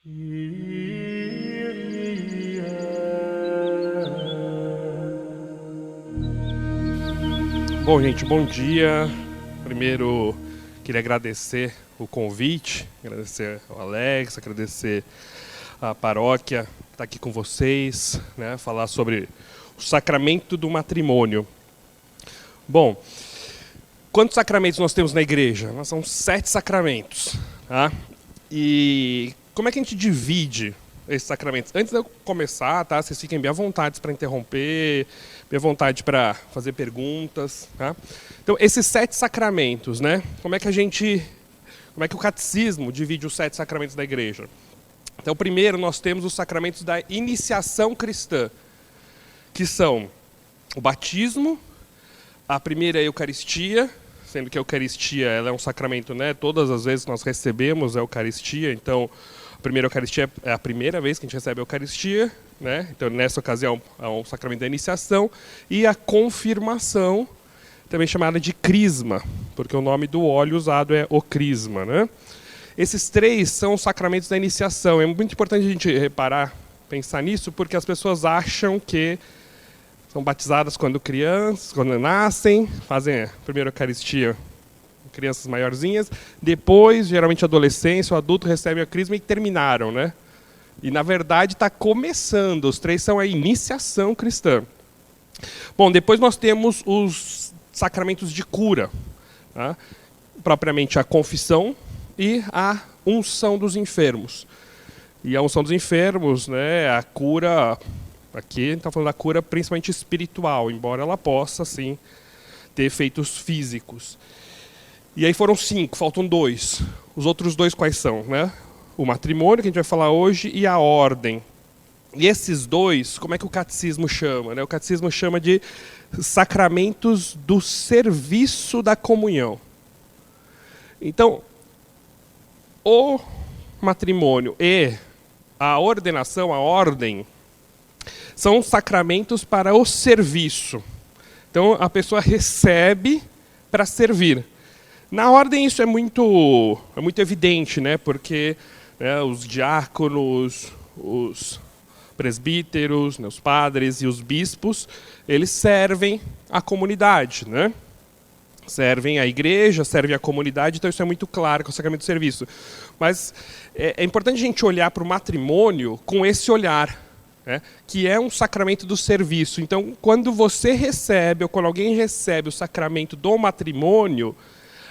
Bom, gente, bom dia. Primeiro, queria agradecer o convite, agradecer ao Alex, agradecer a paróquia que está aqui com vocês, né, falar sobre o sacramento do matrimônio. Bom, quantos sacramentos nós temos na igreja? Nós são 7 sacramentos, tá? E como é que a gente divide esses sacramentos? Antes de eu começar, tá? Vocês fiquem bem à vontade para interromper, bem à vontade para fazer perguntas, tá? Então, esses 7 sacramentos, né? Como é que o catecismo divide os 7 sacramentos da igreja? Então, primeiro nós temos os sacramentos da iniciação cristã, que são o batismo, a primeira Eucaristia, sendo que a Eucaristia ela é um sacramento, né? Todas as vezes que nós recebemos a Eucaristia, então a primeira Eucaristia é a primeira vez que a gente recebe a Eucaristia, né? Então nessa ocasião é um sacramento da iniciação, e a confirmação, também chamada de crisma, porque o nome do óleo usado é o crisma, né? Esses 3 são os sacramentos da iniciação. É muito importante a gente reparar, pensar nisso, porque as pessoas acham que são batizadas quando crianças, quando nascem, fazem a primeira Eucaristia, crianças maiorzinhas, depois, geralmente adolescência, o adulto recebe a crisma e terminaram, né? E, na verdade, está começando. Os 3 são a iniciação cristã. Bom, depois nós temos os sacramentos de cura, tá? Propriamente a confissão e a unção dos enfermos. E a unção dos enfermos, né, a cura... Aqui a gente está falando da cura principalmente espiritual, embora ela possa, sim, ter efeitos físicos. E aí foram 5, faltam 2. Os outros 2 quais são, né? O matrimônio, que a gente vai falar hoje, e a ordem. E esses 2, como é que o catecismo chama, né? O catecismo chama de sacramentos do serviço da comunhão. Então, o matrimônio e a ordenação, a ordem, são sacramentos para o serviço. Então, a pessoa recebe para servir. Na ordem, isso é muito evidente, né? Porque né, os diáconos, os presbíteros, né, os padres e os bispos, eles servem a comunidade, né? Servem a igreja, servem a comunidade, então isso é muito claro com o sacramento do serviço. Mas é importante a gente olhar para o matrimônio com esse olhar, né, que é um sacramento do serviço. Então, quando você recebe, ou quando alguém recebe o sacramento do matrimônio,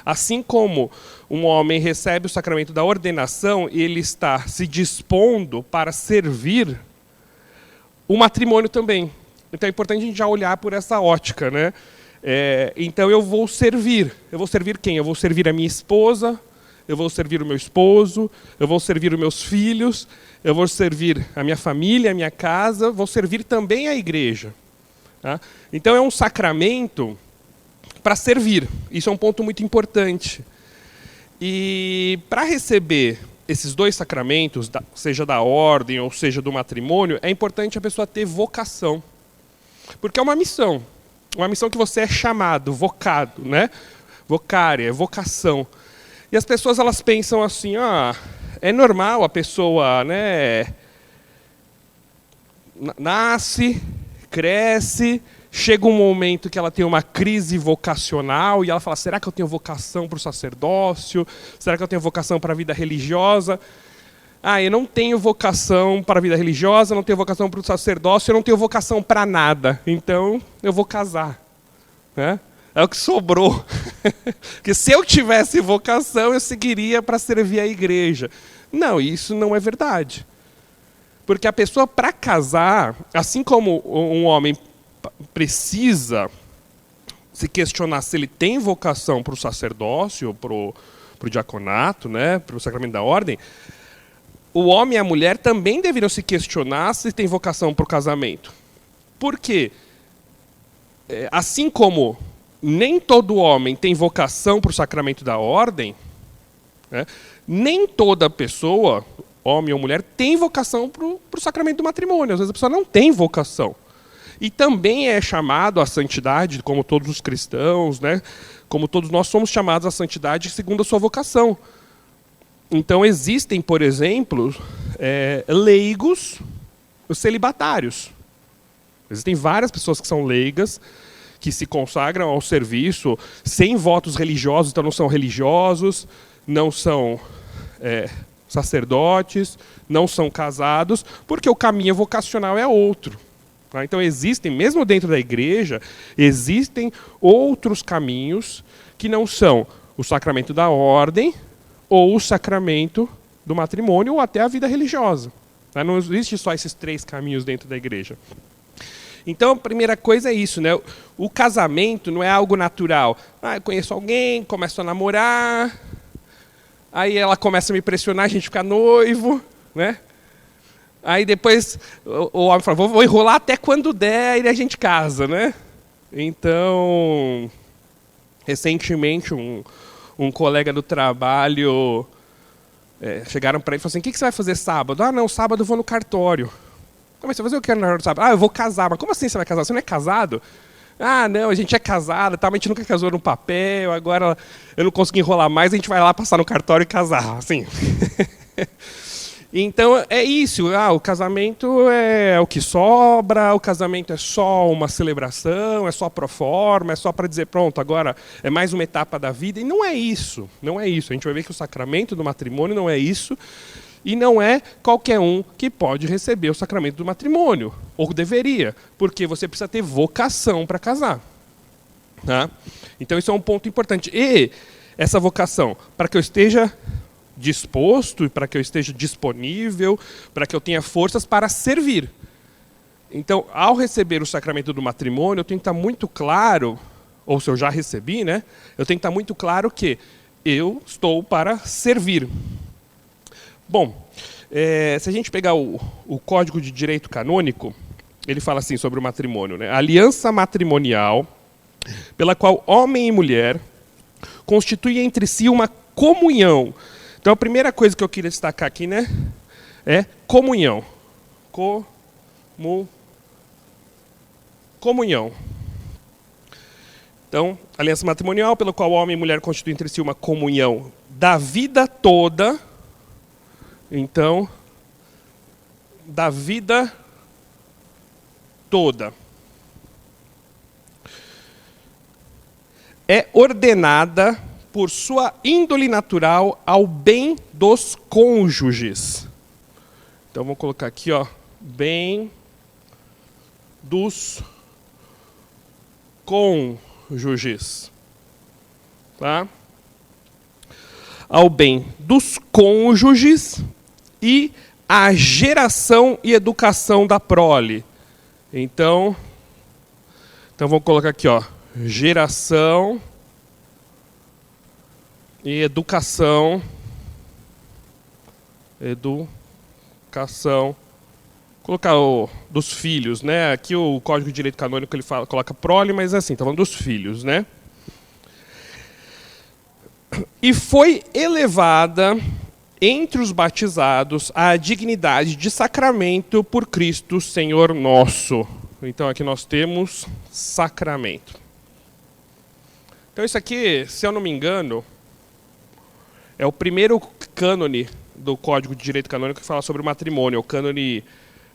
assim como um homem recebe o sacramento da ordenação e ele está se dispondo para servir, o matrimônio também. Então é importante a gente já olhar por essa ótica, né? Então eu vou servir. Eu vou servir quem? Eu vou servir a minha esposa, eu vou servir o meu esposo, eu vou servir os meus filhos, eu vou servir a minha família, a minha casa, vou servir também a igreja. Tá? Então é um sacramento para servir. Isso é um ponto muito importante. E para receber esses 2 sacramentos, seja da ordem ou seja do matrimônio, é importante a pessoa ter vocação. Porque é uma missão que você é chamado, vocado, né? Vocária, vocação. E as pessoas elas pensam assim, é normal a pessoa, né, nasce, cresce, chega um momento que ela tem uma crise vocacional e ela fala, será que eu tenho vocação para o sacerdócio? Será que eu tenho vocação para a vida religiosa? Eu não tenho vocação para a vida religiosa, não tenho vocação para o sacerdócio, eu não tenho vocação para nada, então eu vou casar, né? É o que sobrou. Porque se eu tivesse vocação, eu seguiria para servir a igreja. Não, isso não é verdade. Porque a pessoa, para casar, assim como um homem precisa se questionar se ele tem vocação para o sacerdócio, para o diaconato, né, para o sacramento da ordem, o homem e a mulher também deveriam se questionar se tem vocação para o casamento. Por quê? Assim como nem todo homem tem vocação para o sacramento da ordem, né, nem toda pessoa, homem ou mulher, tem vocação para o sacramento do matrimônio. Às vezes a pessoa não tem vocação. E também é chamado à santidade, como todos os cristãos, né, como todos nós somos chamados à santidade segundo a sua vocação. Então existem, por exemplo, leigos, os celibatários. Existem várias pessoas que são leigas, que se consagram ao serviço sem votos religiosos, então não são religiosos, não são sacerdotes, não são casados, porque o caminho vocacional é outro. Tá? Então existem, mesmo dentro da igreja, existem outros caminhos que não são o sacramento da ordem ou o sacramento do matrimônio ou até a vida religiosa. Tá? Não existe só esses 3 caminhos dentro da igreja. Então, a primeira coisa é isso, né? O casamento não é algo natural. Eu conheço alguém, começo a namorar, aí ela começa a me pressionar, a gente fica noivo, né? Aí depois o homem fala, vou enrolar até quando der e a gente casa, né? Então, recentemente, um colega do trabalho, chegaram para ele e falaram assim, o que você vai fazer sábado? Não, sábado eu vou no cartório. Mas você vai fazer o que no sábado? Eu vou casar. Mas como assim você vai casar? Você não é casado? Não, a gente é casado, tá, mas a gente nunca casou no papel, agora eu não consegui enrolar mais, a gente vai lá passar no cartório e casar. Assim. Então, é isso. O casamento é o que sobra, o casamento é só uma celebração, é só pro forma, é só para dizer, pronto, agora é mais uma etapa da vida. E não é isso. Não é isso. A gente vai ver que o sacramento do matrimônio não é isso. E não é qualquer um que pode receber o sacramento do matrimônio, ou deveria, porque você precisa ter vocação para casar. Tá? Então, isso é um ponto importante. E essa vocação, para que eu esteja disposto, para que eu esteja disponível, para que eu tenha forças para servir. Então, ao receber o sacramento do matrimônio, eu tenho que estar muito claro, ou se eu já recebi, né? Eu tenho que estar muito claro que eu estou para servir. Bom, se a gente pegar o Código de Direito Canônico, ele fala assim sobre o matrimônio, né? A aliança matrimonial, pela qual homem e mulher constituem entre si uma comunhão. Então, a primeira coisa que eu queria destacar aqui, né, é comunhão. Comunhão. Então, aliança matrimonial, pela qual homem e mulher constituem entre si uma comunhão da vida toda. Então, da vida toda. É ordenada por sua índole natural ao bem dos cônjuges. Então, vamos colocar aqui, bem dos cônjuges. Tá? Ao bem dos cônjuges e a geração e educação da prole. Então vamos colocar aqui, geração e educação. Colocar dos filhos, né? Aqui o Código de Direito Canônico ele coloca prole, mas assim, tá falando dos filhos, né? E foi elevada entre os batizados à dignidade de sacramento por Cristo Senhor nosso. Então aqui nós temos sacramento. Então isso aqui, se eu não me engano, é o primeiro cânone do Código de Direito Canônico que fala sobre o matrimônio, o cânone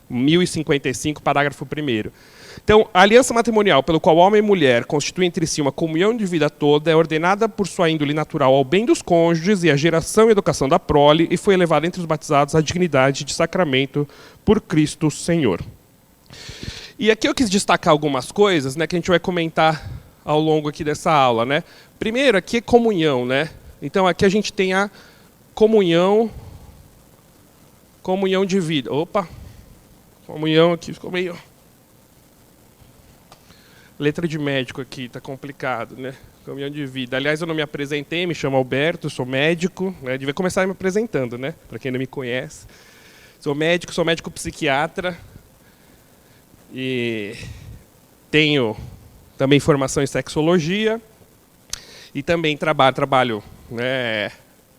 1055, parágrafo 1º. Então, a aliança matrimonial, pelo qual homem e mulher constituem entre si uma comunhão de vida toda, é ordenada por sua índole natural ao bem dos cônjuges e à geração e educação da prole, e foi elevada entre os batizados à dignidade de sacramento por Cristo Senhor. E aqui eu quis destacar algumas coisas, né, que a gente vai comentar ao longo aqui dessa aula, né? Primeiro, aqui é comunhão, né? Então, aqui a gente tem a comunhão de vida. Opa! Comunhão aqui, ficou meio... Letra de médico aqui, tá complicado, né? Comunhão de vida. Aliás, eu não me apresentei, me chamo Alberto, sou médico, né? Devia começar me apresentando, né? Para quem não me conhece. Sou médico psiquiatra e tenho também formação em sexologia e também trabalho, né,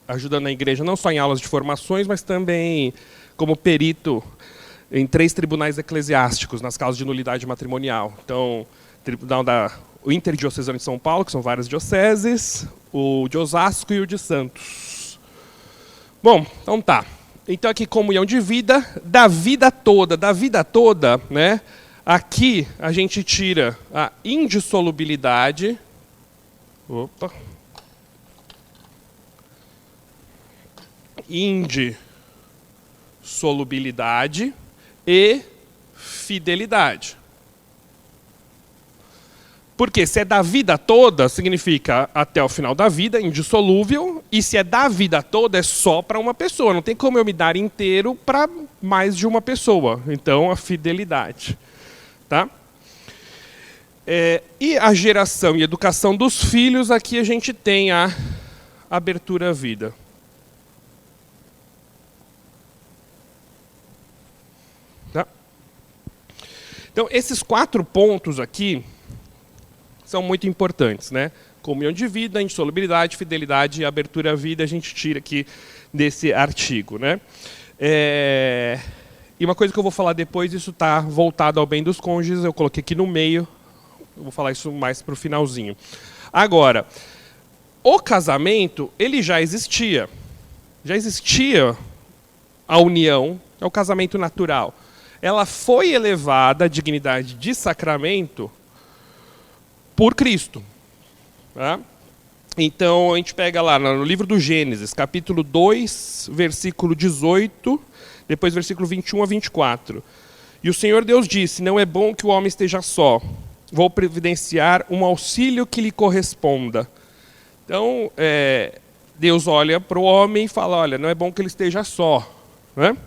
ajudando a igreja não só em aulas de formações, mas também como perito em 3 tribunais eclesiásticos nas causas de nulidade matrimonial. Então, o Interdiocesano de São Paulo, que são várias dioceses, o de Osasco e o de Santos. Bom, então tá. Então aqui comunhão de vida, da vida toda, né? Aqui a gente tira a indissolubilidade. Opa. Indissolubilidade e fidelidade. Porque se é da vida toda, significa até o final da vida, indissolúvel, e se é da vida toda, é só para uma pessoa. Não tem como eu me dar inteiro para mais de uma pessoa. Então, a fidelidade. Tá? E a geração e educação dos filhos, aqui a gente tem a abertura à vida. Tá? Então, esses 4 pontos aqui são muito importantes, né? Comunhão de vida, indissolubilidade, fidelidade e abertura à vida, a gente tira aqui desse artigo, né? E uma coisa que eu vou falar depois, isso está voltado ao bem dos cônjuges, eu coloquei aqui no meio, eu vou falar isso mais para o finalzinho. Agora, o casamento, ele já existia a união, é o casamento natural. Ela foi elevada à dignidade de sacramento por Cristo. Tá? Então, a gente pega lá no livro do Gênesis, capítulo 2, versículo 18, depois versículo 21 a 24. E o Senhor Deus disse, não é bom que o homem esteja só. Vou providenciar um auxílio que lhe corresponda. Então, Deus olha para o homem e fala, olha, não é bom que ele esteja só. Né?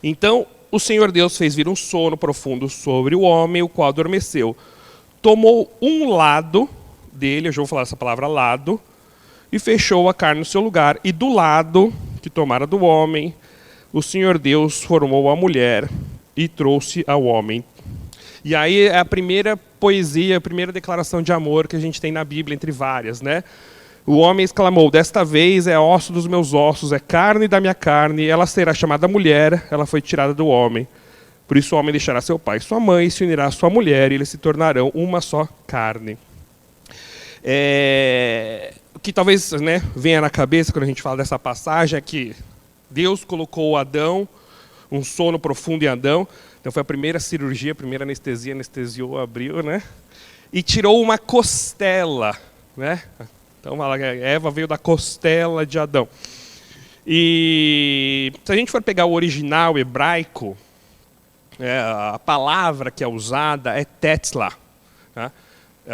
Então, o Senhor Deus fez vir um sono profundo sobre o homem, o qual adormeceu. Tomou um lado dele, eu já vou falar essa palavra lado, e fechou a carne no seu lugar. E do lado que tomara do homem, o Senhor Deus formou a mulher e trouxe ao homem. E aí é a primeira poesia, a primeira declaração de amor que a gente tem na Bíblia, entre várias, né? O homem exclamou, desta vez é osso dos meus ossos, é carne da minha carne, ela será chamada mulher, ela foi tirada do homem. Por isso o homem deixará seu pai e sua mãe, se unirá à sua mulher, e eles se tornarão uma só carne. O que talvez, né, venha na cabeça quando a gente fala dessa passagem é que Deus colocou Adão, um sono profundo em Adão, então foi a primeira cirurgia, a primeira anestesia, anestesiou, abriu, né? E tirou uma costela, né? Então Eva veio da costela de Adão. E se a gente for pegar o original hebraico, a palavra que é usada é tetzla. Tá?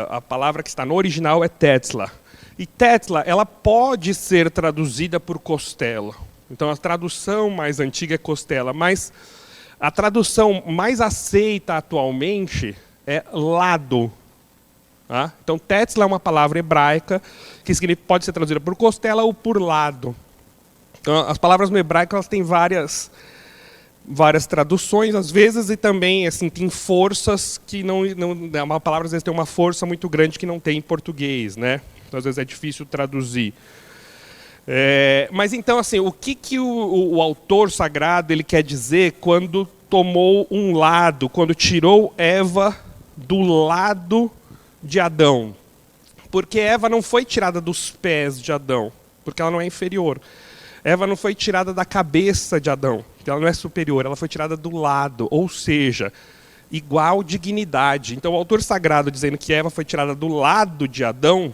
A palavra que está no original é tetzla. E tetzla, ela pode ser traduzida por costela. Então a tradução mais antiga é costela, mas a tradução mais aceita atualmente é lado. Tá? Então tetzla é uma palavra hebraica que pode ser traduzida por costela ou por lado. Então, as palavras no hebraico elas têm várias traduções, às vezes, e também assim, tem forças que não... Uma palavra, às vezes, tem uma força muito grande que não tem em português, né? Então, às vezes, é difícil traduzir. Mas, então, assim, o que o autor sagrado ele quer dizer quando tomou um lado, quando tirou Eva do lado de Adão? Porque Eva não foi tirada dos pés de Adão, porque ela não é inferior. Eva não foi tirada da cabeça de Adão, porque ela não é superior, ela foi tirada do lado, ou seja, igual dignidade. Então o autor sagrado dizendo que Eva foi tirada do lado de Adão,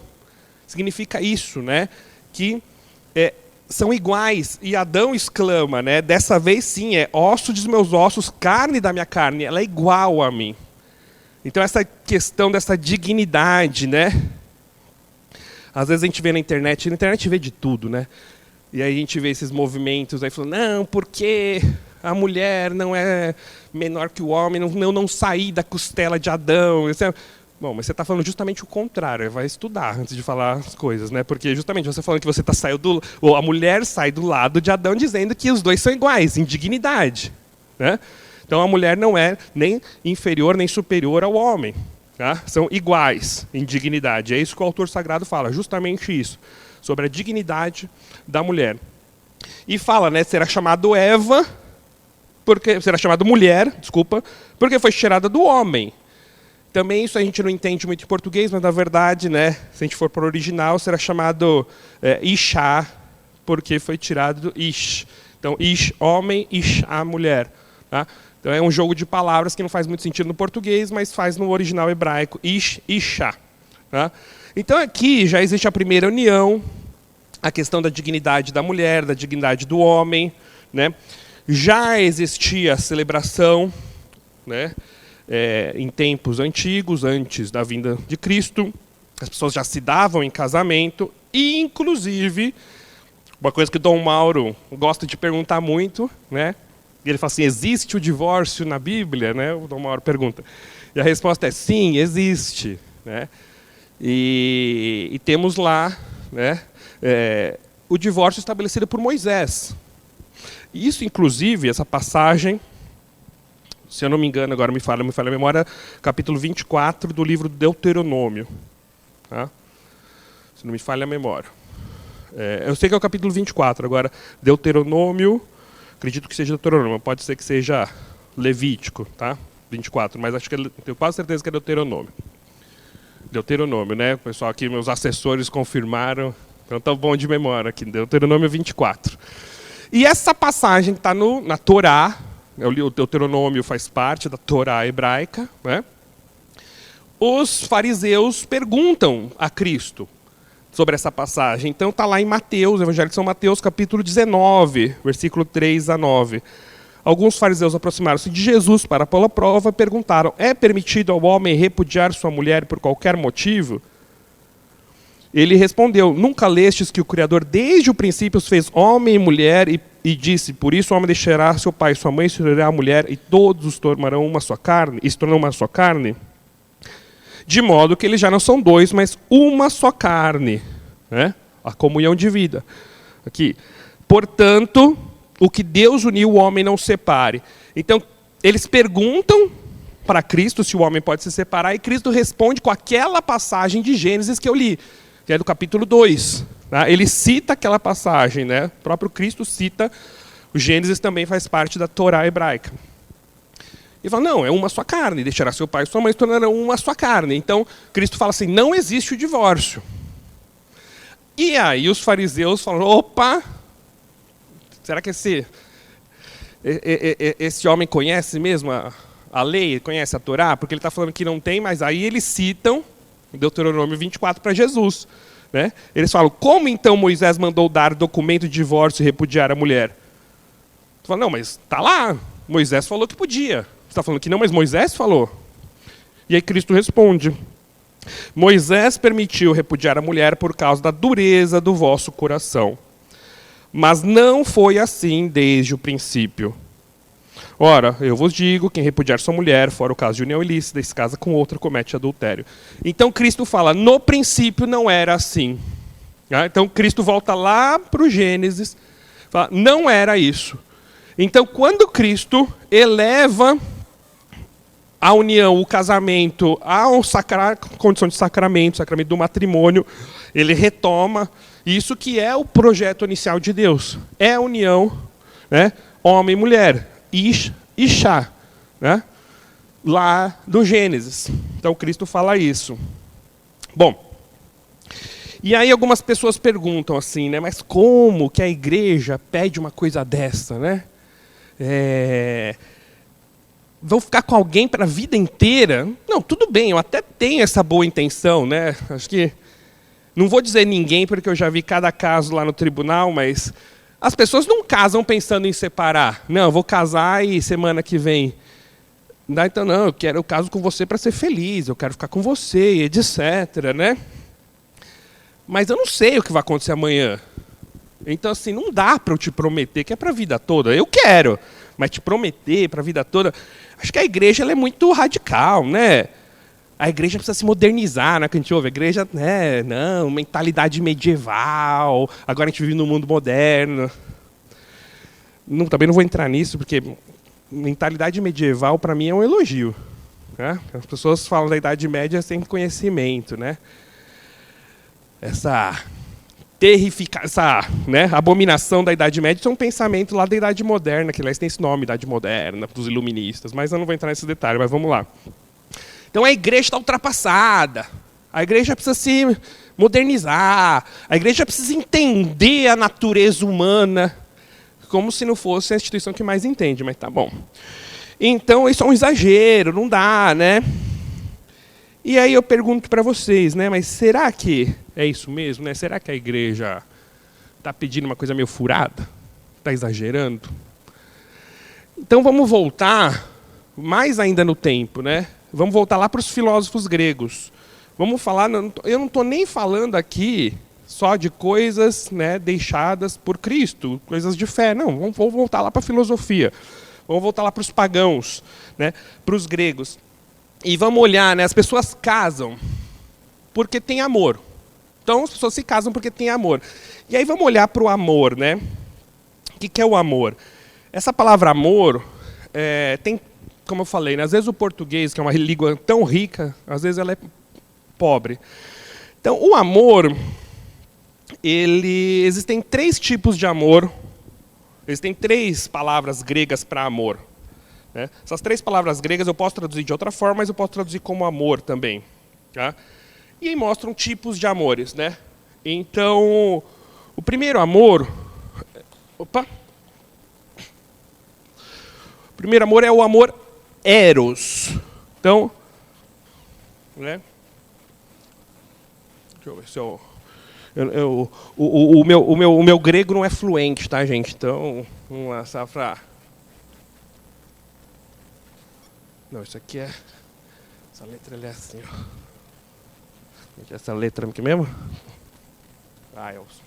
significa isso, né? Que são iguais. E Adão exclama, né? Dessa vez sim, é osso dos meus ossos, carne da minha carne, ela é igual a mim. Então essa questão dessa dignidade, né? Às vezes a gente vê na internet vê de tudo, né? E aí a gente vê esses movimentos aí falando, não, porque a mulher não é menor que o homem, não sair da costela de Adão. Bom, mas você está falando justamente o contrário, vai estudar antes de falar as coisas, né? Porque justamente você falando que você a mulher sai do lado de Adão dizendo que os dois são iguais, em dignidade. Né? Então a mulher não é nem inferior nem superior ao homem. Tá? São iguais em dignidade. É isso que o autor sagrado fala, justamente isso. Sobre a dignidade da mulher. E fala, né, será chamado mulher, porque foi tirada do homem. Também isso a gente não entende muito em português, mas na verdade, né, se a gente for para o original, será chamado Ishá, porque foi tirado do Ish. Então, ish, homem, isha, mulher. Tá? Então, é um jogo de palavras que não faz muito sentido no português, mas faz no original hebraico, ish, isha. Tá? Então, aqui já existe a primeira união, a questão da dignidade da mulher, da dignidade do homem, né? Já existia a celebração, né? Em tempos antigos, antes da vinda de Cristo, as pessoas já se davam em casamento, e inclusive, uma coisa que o Dom Mauro gosta de perguntar muito, né? Ele fala assim, existe o divórcio na Bíblia? Né? O Dom Mauro pergunta. E a resposta é sim, existe. Né? E temos lá, né, o divórcio estabelecido por Moisés. Isso, inclusive, essa passagem, se eu não me engano, agora me falha a memória, capítulo 24 do livro do Deuteronômio. Tá? Se não me falha a memória. Eu sei que é o capítulo 24, agora, Deuteronômio, acredito que seja Deuteronômio, pode ser que seja Levítico, tá? 24, mas acho que tenho quase certeza que é Deuteronômio. Deuteronômio, né? O pessoal aqui, meus assessores confirmaram, então tá bom de memória aqui, Deuteronômio 24. E essa passagem que está na Torá, o Deuteronômio faz parte da Torá hebraica, né? Os fariseus perguntam a Cristo sobre essa passagem. Então está lá em Mateus, Evangelho de São Mateus, capítulo 19, versículo 3 a 9. Alguns fariseus aproximaram-se de Jesus para pô-lo à prova e perguntaram, é permitido ao homem repudiar sua mulher por qualquer motivo? Ele respondeu, nunca lestes que o Criador desde o princípio os fez homem e mulher e disse, por isso o homem deixará seu pai e sua mãe, se unirá a mulher e todos os tornarão uma só carne, e se tornarão uma só carne? De modo que eles já não são dois, mas uma só carne. Né? A comunhão de vida. Aqui. Portanto, o que Deus uniu, o homem não separe. Então, eles perguntam para Cristo se o homem pode se separar, e Cristo responde com aquela passagem de Gênesis que eu li, que é do capítulo 2. Tá? Ele cita aquela passagem, né? O próprio Cristo cita, o Gênesis também faz parte da Torá hebraica. Ele fala, não, é uma só carne, deixará seu pai e sua mãe se tornarão uma só carne. Então, Cristo fala assim, não existe o divórcio. E aí os fariseus falam, opa, será que esse homem conhece mesmo a lei, conhece a Torá? Porque ele está falando que não tem, mas aí eles citam Deuteronômio 24 para Jesus. Né? Eles falam, como então Moisés mandou dar documento de divórcio e repudiar a mulher? Tu fala, não, mas está lá, Moisés falou que podia. Está falando que não, mas Moisés falou. E aí Cristo responde, Moisés permitiu repudiar a mulher por causa da dureza do vosso coração. Mas não foi assim desde o princípio. Ora, eu vos digo, quem repudiar sua mulher, fora o caso de união ilícita, se casa com outra, comete adultério. Então Cristo fala, no princípio não era assim. Então Cristo volta lá para o Gênesis, fala, não era isso. Então quando Cristo eleva a união, o casamento, a condição de sacramento do matrimônio, ele retoma isso que é o projeto inicial de Deus. É a união, né, homem e mulher, ish, ishá, né, lá do Gênesis. Então Cristo fala isso. Bom, e aí algumas pessoas perguntam assim, né, mas como que a igreja pede uma coisa dessa, né? Vão ficar com alguém para a vida inteira? Não, tudo bem, eu até tenho essa boa intenção, né? Acho que, não vou dizer ninguém, porque eu já vi cada caso lá no tribunal, mas as pessoas não casam pensando em separar. Não, eu vou casar e semana que vem. Então, não, eu caso com você para ser feliz, eu quero ficar com você, etc. Né? Mas eu não sei o que vai acontecer amanhã. Então, assim, não dá para eu te prometer que é para a vida toda. Eu quero, mas te prometer para a vida toda... Acho que a igreja ela é muito radical, né? A igreja precisa se modernizar, né? Que a gente ouve, a igreja, né? Não, mentalidade medieval, agora a gente vive no mundo moderno. Não, também não vou entrar nisso, porque mentalidade medieval, para mim, é um elogio. Né? As pessoas falam da Idade Média sem conhecimento, né? Essa né, abominação da Idade Média é um pensamento lá da Idade Moderna, que aliás tem esse nome, Idade Moderna, dos iluministas, mas eu não vou entrar nesse detalhe, mas vamos lá. Então a igreja está ultrapassada, a igreja precisa se modernizar, a igreja precisa entender a natureza humana, como se não fosse a instituição que mais entende, mas tá bom. Então, isso é um exagero, não dá, né? E aí eu pergunto para vocês, né? Mas será que é isso mesmo, né? Será que a igreja está pedindo uma coisa meio furada? Está exagerando? Então vamos voltar mais ainda no tempo, né? Vamos voltar lá para os filósofos gregos. Vamos falar, eu não estou nem falando aqui só de coisas, né, deixadas por Cristo, coisas de fé. Não, vamos voltar lá para a filosofia. Vamos voltar lá para os pagãos, né, para os gregos. E vamos olhar, né, as pessoas casam porque tem amor. Então as pessoas se casam porque tem amor. E aí vamos olhar para o amor, né? O que é o amor? Essa palavra amor tem, como eu falei, né, às vezes o português, que é uma língua tão rica, às vezes ela é pobre. Então o amor, existem 3 tipos de amor. Existem 3 palavras gregas para amor. Né? Essas 3 palavras gregas eu posso traduzir de outra forma, mas eu posso traduzir como amor também. Tá? E aí mostram tipos de amores. Né? Então, o primeiro amor... Opa! O primeiro amor é o amor eros. Então, né? Deixa eu ver se o meu grego não é fluente, tá, gente? Então, vamos lá, safra. Não, isso aqui é... Essa letra é assim, ó. Como é que é essa letra aqui mesmo? Elson.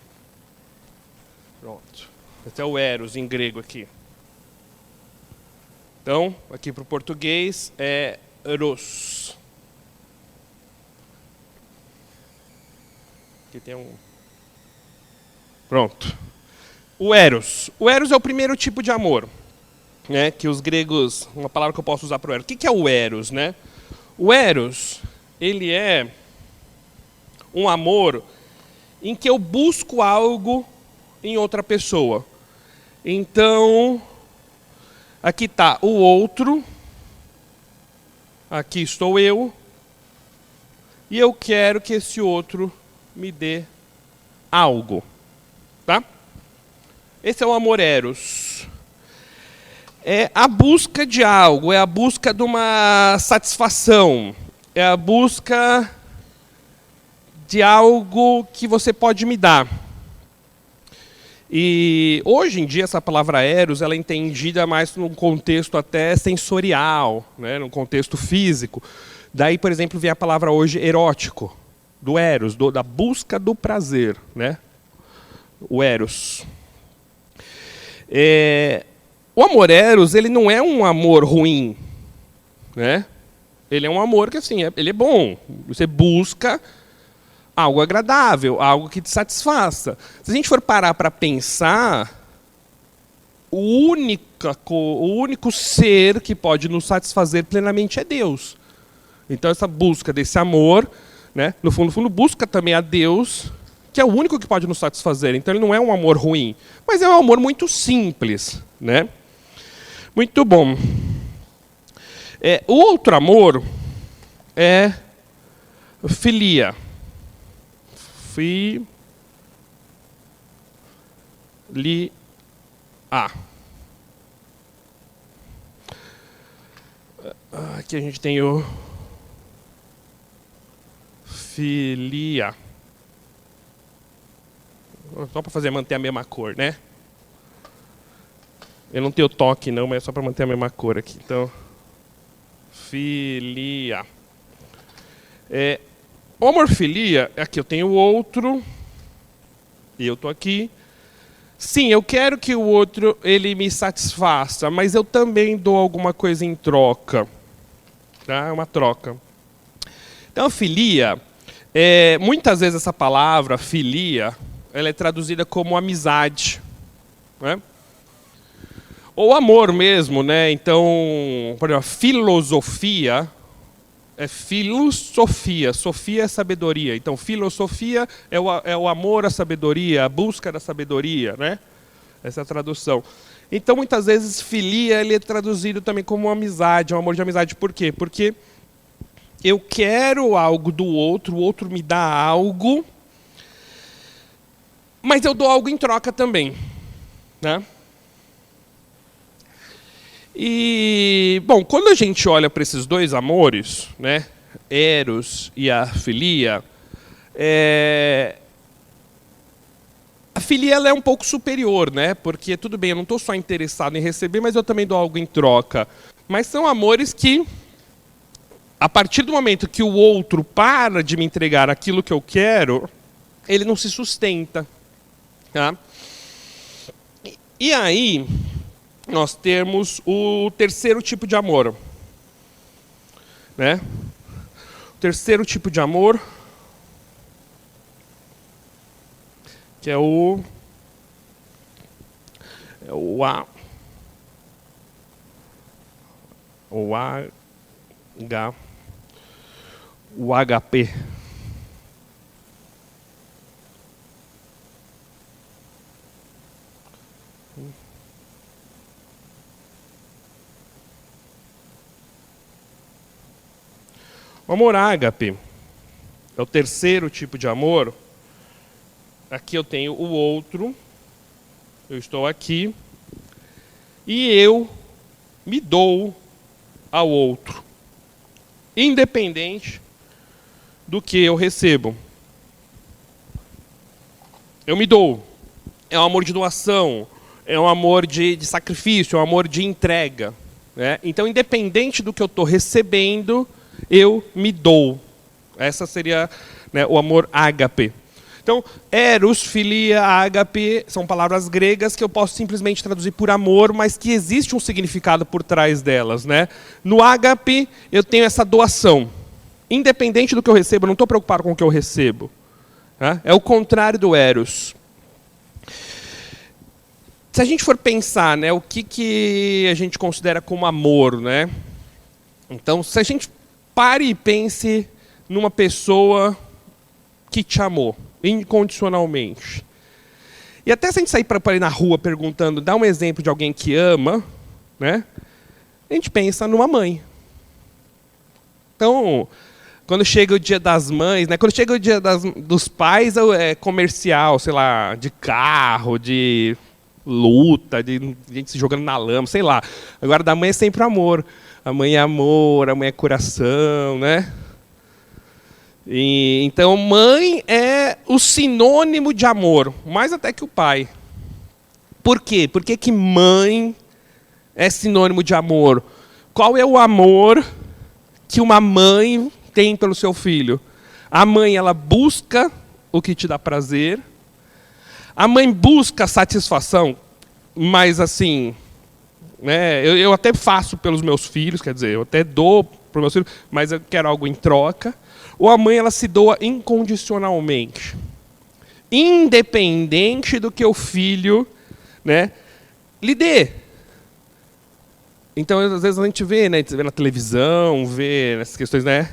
Pronto. Esse é o eros em grego aqui. Então, aqui para o português é eros. Aqui tem um... Pronto. O eros. O eros é o primeiro tipo de amor. Né? Que os gregos... Uma palavra que eu posso usar para o eros. O que é o eros? Né? O eros, ele é um amor em que eu busco algo em outra pessoa. Então... Aqui está o outro, aqui estou eu, e eu quero que esse outro me dê algo. Tá? Esse é o amor eros. É a busca de algo, é a busca de uma satisfação, é a busca de algo que você pode me dar. E hoje em dia essa palavra eros ela é entendida mais num contexto até sensorial, né, num contexto físico. Daí, por exemplo, vem a palavra hoje erótico, do eros, da busca do prazer, né? O eros. O amor eros, ele não é um amor ruim, né? Ele é um amor que assim, ele é bom. Você busca algo agradável, algo que te satisfaça. Se a gente for parar para pensar, o único ser que pode nos satisfazer plenamente é Deus. Então essa busca desse amor, né, no fundo, busca também a Deus, que é o único que pode nos satisfazer. Então ele não é um amor ruim, mas é um amor muito simples. Né? Muito bom. O outro amor é filia. Aqui a gente tem o filia. Só para manter a mesma cor, né? Eu não tenho toque não, mas é só para manter a mesma cor aqui. Então, filia. Homofilia, aqui eu tenho o outro, e eu estou aqui. Sim, eu quero que o outro ele me satisfaça, mas eu também dou alguma coisa em troca. Tá? É uma troca. Então, filia, muitas vezes essa palavra, filia, ela é traduzida como amizade. Né? Ou amor mesmo, né? Então, por exemplo, filosofia... filosofia, sofia é sabedoria. Então, filosofia é o amor à sabedoria, a busca da sabedoria, né? Essa é a tradução. Então, muitas vezes, filia ele é traduzido também como amizade, um amor de amizade. Por quê? Porque eu quero algo do outro, o outro me dá algo, mas eu dou algo em troca também. Né? E, bom, quando a gente olha para esses dois amores, né, Eros e a filia, a filia ela é um pouco superior, né? Porque, tudo bem, eu não estou só interessado em receber, mas eu também dou algo em troca. Mas são amores que, a partir do momento que o outro para de me entregar aquilo que eu quero, ele não se sustenta. Tá? E aí, nós temos o terceiro tipo de amor. Né? O terceiro tipo de amor, que é o HP. O amor ágape é o terceiro tipo de amor. Aqui eu tenho o outro, eu estou aqui, e eu me dou ao outro, independente do que eu recebo. Eu me dou. É um amor de doação, é um amor de sacrifício, é um amor de entrega. Né? Então, independente do que eu estou recebendo, eu me dou. Essa seria, né, o amor ágape. Então, eros, filia, ágape, são palavras gregas que eu posso simplesmente traduzir por amor, mas que existe um significado por trás delas. Né? No ágape, eu tenho essa doação. Independente do que eu recebo, eu não estou preocupado com o que eu recebo. Né? É o contrário do eros. Se a gente for pensar, né, o que a gente considera como amor, né? Então, se a gente pare e pense numa pessoa que te amou incondicionalmente. E até se a gente sair para ir na rua perguntando, dá um exemplo de alguém que ama, né? A gente pensa numa mãe. Então, quando chega o dia das mães, né? Quando chega o dia dos pais, é comercial, sei lá, de carro, de luta, de gente se jogando na lama, sei lá. Agora, da mãe é sempre amor. A mãe é amor, a mãe é coração, né? E, então, mãe é o sinônimo de amor, mais até que o pai. Por quê? Por que que mãe é sinônimo de amor? Qual é o amor que uma mãe tem pelo seu filho? A mãe, ela busca o que te dá prazer. A mãe busca satisfação, mas assim, né, eu até faço pelos meus filhos, quer dizer, eu até dou para os meus filhos, mas eu quero algo em troca. Ou a mãe, ela se doa incondicionalmente, independente do que o filho, né, lhe dê. Então, às vezes a gente vê, né, na televisão, vê essas questões, né,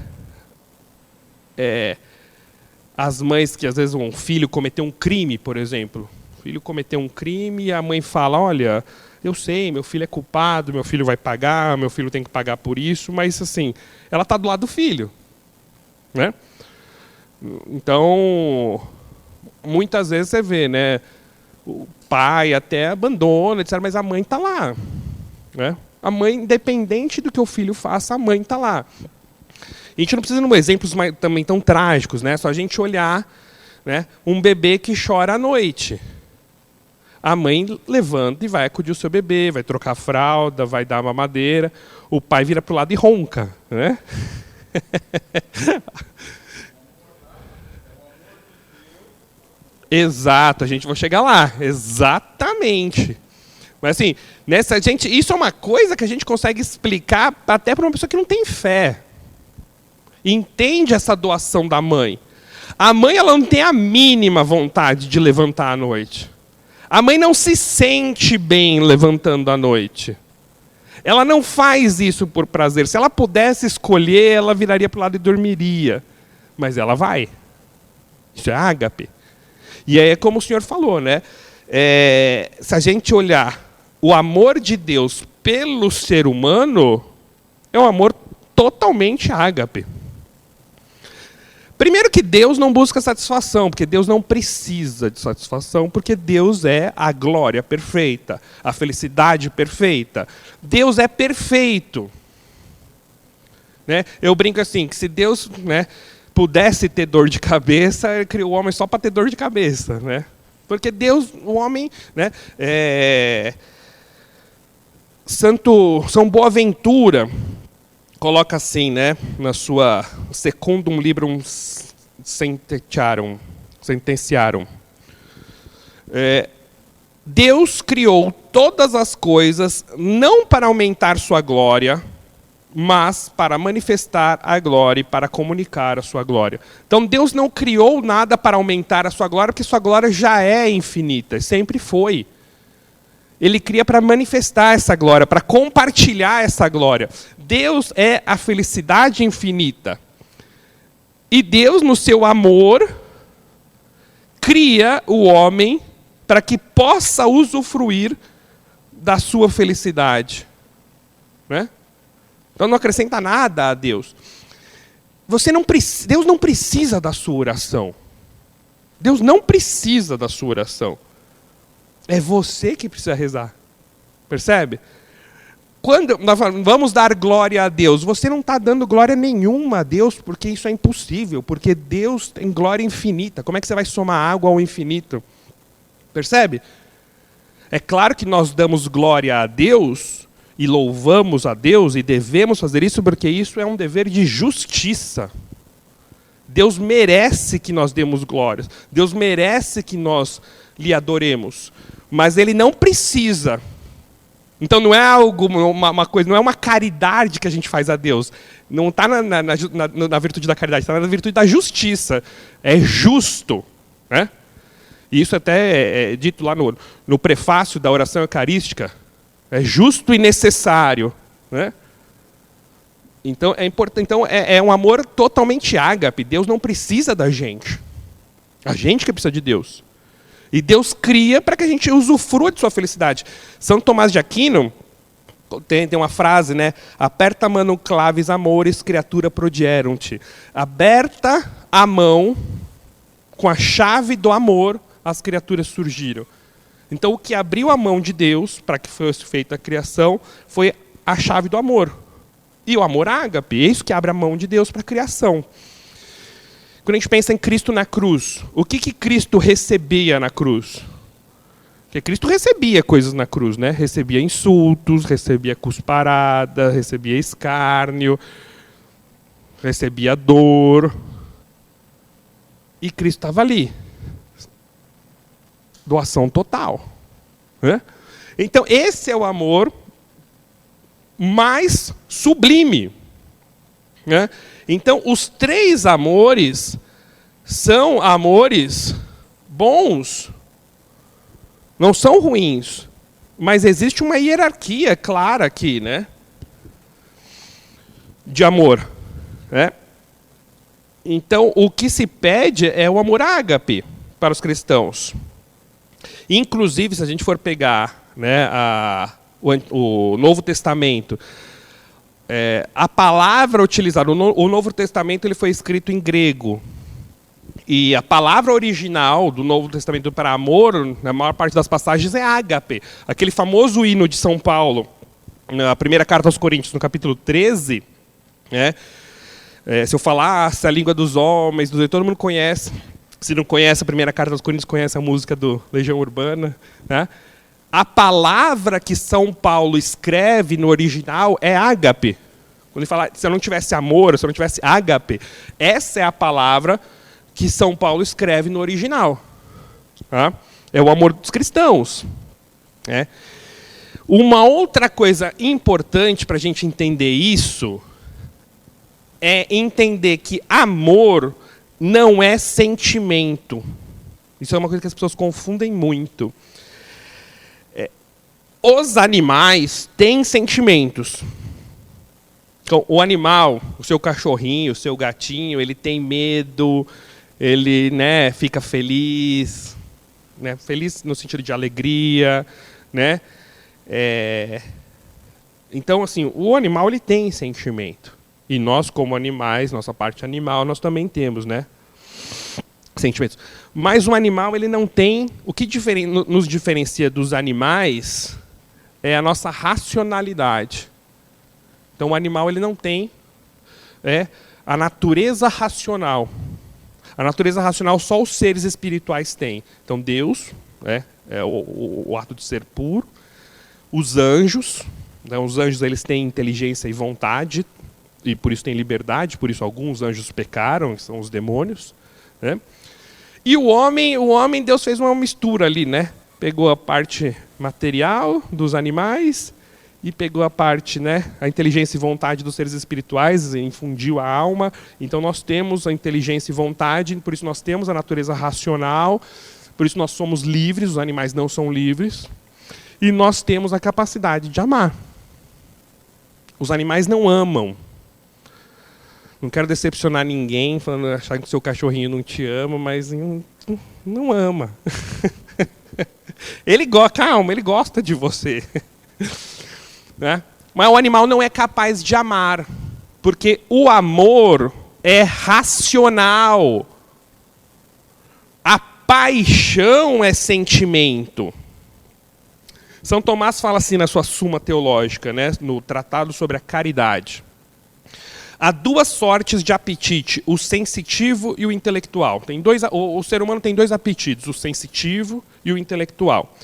as mães que às vezes um filho cometeu um crime, por exemplo. O filho cometeu um crime e a mãe fala, olha, eu sei, meu filho é culpado, meu filho vai pagar, meu filho tem que pagar por isso, mas assim, ela está do lado do filho. Né? Então, muitas vezes você vê, né, o pai até abandona, etc., mas a mãe está lá. Né? A mãe, independente do que o filho faça, a mãe está lá. A gente não precisa de exemplos também tão trágicos, né? Só a gente olhar, né, um bebê que chora à noite. A mãe levanta e vai acudir o seu bebê, vai trocar a fralda, vai dar a mamadeira. O pai vira para o lado e ronca. Né? Exato, a gente vai chegar lá. Exatamente. Mas assim, isso é uma coisa que a gente consegue explicar até para uma pessoa que não tem fé. Entende essa doação da mãe. A mãe, ela não tem a mínima vontade de levantar à noite. A mãe não se sente bem levantando à noite. Ela não faz isso por prazer. Se ela pudesse escolher, ela viraria para o lado e dormiria. Mas ela vai. Isso é ágape. E aí é como o senhor falou, né? Se a gente olhar o amor de Deus pelo ser humano, é um amor totalmente ágape. Primeiro que Deus não busca satisfação, porque Deus não precisa de satisfação, porque Deus é a glória perfeita, a felicidade perfeita. Deus é perfeito. Né? Eu brinco assim, que se Deus, né, pudesse ter dor de cabeça, ele criou o homem só para ter dor de cabeça. Né? Porque Deus, o homem... Né, São Boaventura coloca assim, né, na sua Secundum Librum Sentenciarum. Deus criou todas as coisas não para aumentar sua glória, mas para manifestar a glória e para comunicar a sua glória. Então Deus não criou nada para aumentar a sua glória, porque sua glória já é infinita, sempre foi. Ele cria para manifestar essa glória, para compartilhar essa glória. Deus é a felicidade infinita. E Deus, no seu amor, cria o homem para que possa usufruir da sua felicidade. Né? Então não acrescenta nada a Deus. Deus não precisa da sua oração. Deus não precisa da sua oração. É você que precisa rezar. Percebe? Quando nós falamos, vamos dar glória a Deus, você não está dando glória nenhuma a Deus, porque isso é impossível, porque Deus tem glória infinita. Como é que você vai somar água ao infinito? Percebe? É claro que nós damos glória a Deus, e louvamos a Deus, e devemos fazer isso, porque isso é um dever de justiça. Deus merece que nós demos glórias. Deus merece que nós lhe adoremos. Mas ele não precisa. Então não é algo, uma coisa, não é uma caridade que a gente faz a Deus. Não está na virtude da caridade, está na virtude da justiça. É justo. Né? E isso até é dito lá no prefácio da oração eucarística. É justo e necessário. Né? Então é importante. Então é um amor totalmente ágape. Deus não precisa da gente. A gente que precisa de Deus. E Deus cria para que a gente usufrua de sua felicidade. São Tomás de Aquino tem uma frase, né? Aperta mano claves amores, criatura prodierunt. Aberta a mão com a chave do amor, as criaturas surgiram. Então o que abriu a mão de Deus para que fosse feita a criação foi a chave do amor. E o amor ágape, é isso que abre a mão de Deus para a criação. Quando a gente pensa em Cristo na cruz, o que Cristo recebia na cruz? Porque Cristo recebia coisas na cruz, né? Recebia insultos, recebia cusparada, recebia escárnio, recebia dor. E Cristo estava ali. Doação total. Né? Então esse é o amor mais sublime. Né? Então, os três amores são amores bons, não são ruins, mas existe uma hierarquia clara aqui, né? De amor. Né? Então, o que se pede é o amor ágape para os cristãos. Inclusive, se a gente for pegar, né, o Novo Testamento, a palavra utilizada, o Novo Testamento ele foi escrito em grego. E a palavra original do Novo Testamento para amor, na maior parte das passagens, é ágape. Aquele famoso hino de São Paulo, na primeira carta aos Coríntios, no capítulo 13, né? Se eu falasse a língua dos homens, todo mundo conhece. Se não conhece a primeira carta aos Coríntios, conhece a música do Legião Urbana. Né? A palavra que São Paulo escreve no original é ágape. Quando ele fala, se eu não tivesse amor, se eu não tivesse ágape, essa é a palavra que São Paulo escreve no original. Tá? É o amor dos cristãos. Né? Uma outra coisa importante para a gente entender isso é entender que amor não é sentimento. Isso é uma coisa que as pessoas confundem muito. Os animais têm sentimentos. Então, o animal, o seu cachorrinho, o seu gatinho, ele tem medo, ele, né, fica feliz, né, feliz no sentido de alegria, né? Então, assim, o animal ele tem sentimento. E nós, como animais, nossa parte animal, nós também temos, né? Sentimentos. Mas o animal, ele não tem... O que nos diferencia dos animais é a nossa racionalidade. Então, o animal, ele não tem a natureza racional. A natureza racional só os seres espirituais têm. Então, Deus, é o ato de ser puro. Os anjos, né, os anjos eles têm inteligência e vontade, e por isso têm liberdade, por isso alguns anjos pecaram, que são os demônios. Né? E o homem, Deus fez uma mistura ali, né? Pegou a parte material dos animais e pegou a parte, né, a inteligência e vontade dos seres espirituais, e infundiu a alma. Então nós temos a inteligência e vontade, por isso nós temos a natureza racional, por isso nós somos livres, os animais não são livres. E nós temos a capacidade de amar. Os animais não amam. Não quero decepcionar ninguém, falando, achar que o seu cachorrinho não te ama, mas não ama. Ele gosta de você. Né? Mas o animal não é capaz de amar, porque o amor é racional. A paixão é sentimento. São Tomás fala assim na sua Suma Teológica, né, no Tratado sobre a Caridade. Há duas sortes de apetite, o sensitivo e o intelectual. O ser humano tem dois apetites, o sensitivo e o intelectual.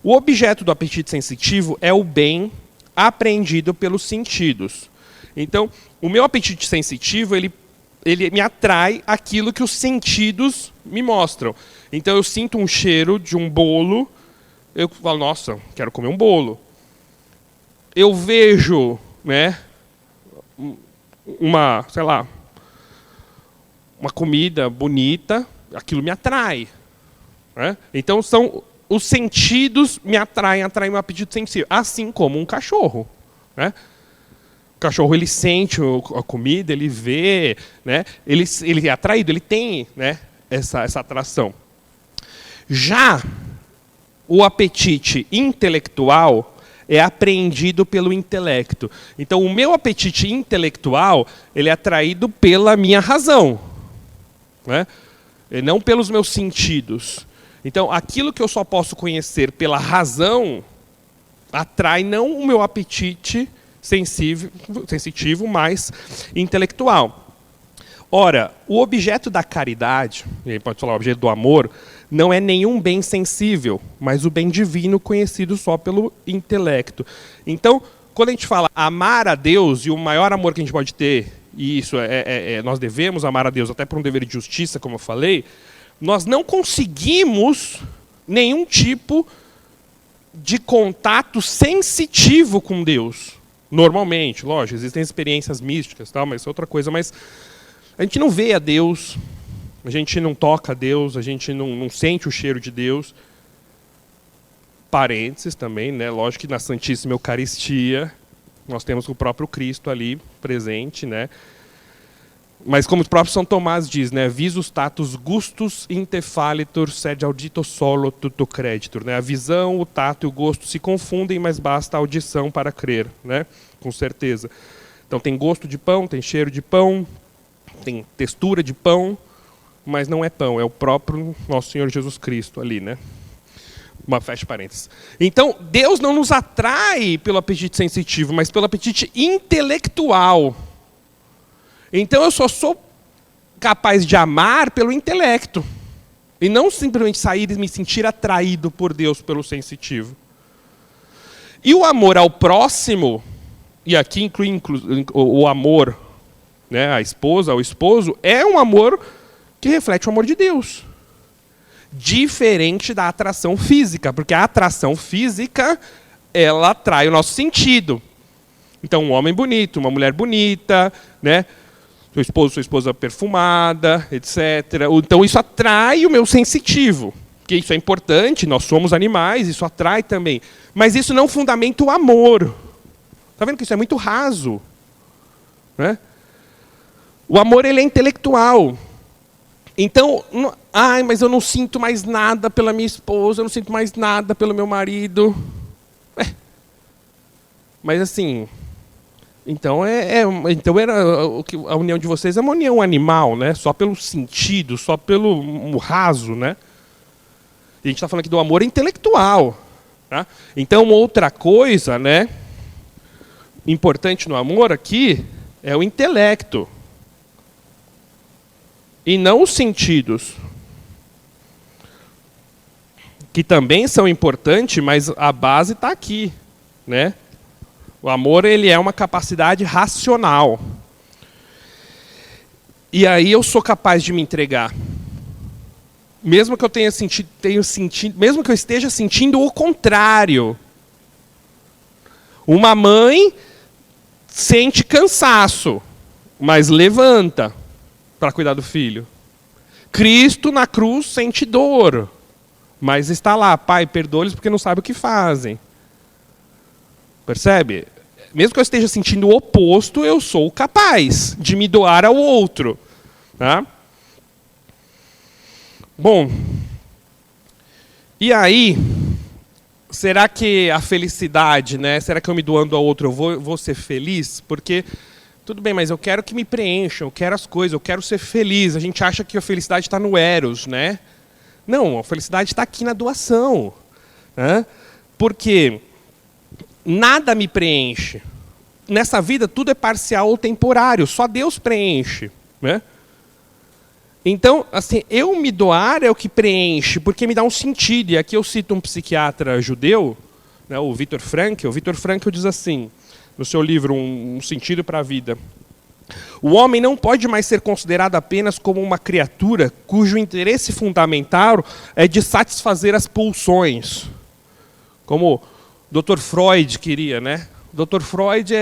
O objeto do apetite sensitivo é o bem apreendido pelos sentidos. Então, o meu apetite sensitivo, ele me atrai aquilo que os sentidos me mostram. Então, eu sinto um cheiro de um bolo, eu falo, nossa, quero comer um bolo. Eu vejo, né, uma comida bonita, aquilo me atrai. Né? Então, os sentidos me atraem meu apetite sensível. Assim como um cachorro. Né? O cachorro, ele sente a comida, ele vê, né? Ele é atraído, ele tem, né, essa atração. Já o apetite intelectual é apreendido pelo intelecto. Então, o meu apetite intelectual, ele é atraído pela minha razão, né? E não pelos meus sentidos. Então, aquilo que eu só posso conhecer pela razão, atrai não o meu apetite sensitivo, mas intelectual. Ora, o objeto da caridade, e aí pode falar o objeto do amor, não é nenhum bem sensível, mas o bem divino conhecido só pelo intelecto. Então, quando a gente fala amar a Deus, e o maior amor que a gente pode ter, e isso nós devemos amar a Deus até por um dever de justiça, como eu falei, nós não conseguimos nenhum tipo de contato sensitivo com Deus. Normalmente, lógico, existem experiências místicas, tal, mas isso é outra coisa, mas a gente não vê a Deus, a gente não toca a Deus, a gente não sente o cheiro de Deus. Parênteses também, né? Lógico que na Santíssima Eucaristia nós temos o próprio Cristo ali presente, né? Mas como o próprio São Tomás diz, né? Visus tatus gustus interfalitur sed audito solo tuto creditur, né? A visão, o tato e o gosto se confundem, mas basta a audição para crer, né? Com certeza. Então tem gosto de pão, tem cheiro de pão, tem textura de pão, mas não é pão, é o próprio nosso Senhor Jesus Cristo ali, né? Uma fecha parênteses. Então, Deus não nos atrai pelo apetite sensitivo, mas pelo apetite intelectual. Então, eu só sou capaz de amar pelo intelecto. E não simplesmente sair e me sentir atraído por Deus pelo sensitivo. E o amor ao próximo, e aqui inclui o amor, né, à esposa, ao esposo, é um amor que reflete o amor de Deus. Diferente da atração física, porque a atração física, ela atrai o nosso sentido. Então, um homem bonito, uma mulher bonita, né? Seu esposo, sua esposa perfumada, etc. Então, isso atrai o meu sensitivo. Porque isso é importante, nós somos animais, isso atrai também. Mas isso não fundamenta o amor. Está vendo que isso é muito raso? Né? O amor, ele é intelectual. Então, mas eu não sinto mais nada pela minha esposa, eu não sinto mais nada pelo meu marido. Mas assim, Então, então a união de vocês é uma união animal, né? Só pelo sentido, só pelo raso, né? E a gente está falando aqui do amor intelectual. Tá? Então, outra coisa, né, importante no amor aqui é o intelecto. E não os sentidos. Que também são importantes, mas a base está aqui, né? O amor, ele é uma capacidade racional. E aí eu sou capaz de me entregar. Mesmo que eu tenha sentido, mesmo que eu esteja sentindo o contrário. Uma mãe sente cansaço, mas levanta para cuidar do filho. Cristo na cruz sente dor, mas está lá, Pai, perdoa-lhes porque não sabem o que fazem. Percebe? Mesmo que eu esteja sentindo o oposto, eu sou capaz de me doar ao outro. Tá? Bom, e aí, será que a felicidade, né? Será que eu me doando ao outro eu vou ser feliz? Porque, tudo bem, mas eu quero que me preencham, eu quero as coisas, eu quero ser feliz. A gente acha que a felicidade está no eros, né? Não, a felicidade está aqui na doação. Né? Porque nada me preenche. Nessa vida tudo é parcial ou temporário, só Deus preenche. Né? Então, assim, eu me doar é o que preenche, porque me dá um sentido. E aqui eu cito um psiquiatra judeu, né, o Viktor Frankl. O Viktor Frankl diz assim, no seu livro Um Sentido para a Vida: o homem não pode mais ser considerado apenas como uma criatura cujo interesse fundamental é de satisfazer as pulsões. Como o Dr. Freud queria, né? O Dr. Freud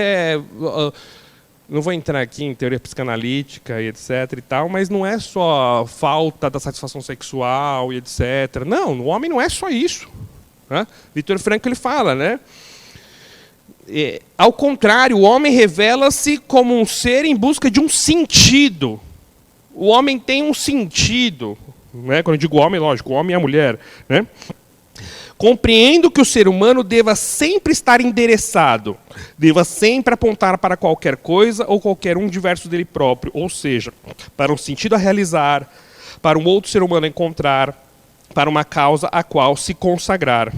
não vou entrar aqui em teoria psicanalítica e etc. e tal, mas não é só falta da satisfação sexual e etc. Não, o homem não é só isso. Né? Viktor Frankl ele fala, né? Ao contrário, o homem revela-se como um ser em busca de um sentido. O homem tem um sentido. Né? Quando eu digo homem, lógico, o homem é a mulher. Né? Compreendo que o ser humano deva sempre estar endereçado, deva sempre apontar para qualquer coisa ou qualquer um diverso dele próprio, ou seja, para um sentido a realizar, para um outro ser humano a encontrar, para uma causa a qual se consagrar,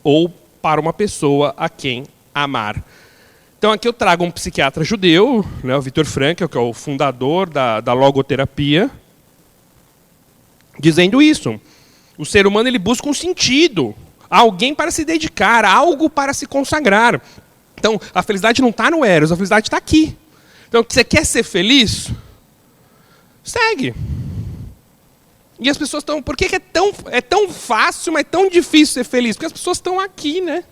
ou para uma pessoa a quem amar. Então aqui eu trago um psiquiatra judeu, né, o Viktor Frankl, que é o fundador da logoterapia, dizendo isso. O ser humano ele busca um sentido, alguém para se dedicar, algo para se consagrar. Então, a felicidade não está no eros, a felicidade está aqui. Então, você quer ser feliz? Segue. E as pessoas estão... Por que é tão fácil, mas tão difícil ser feliz? Porque as pessoas estão aqui, né?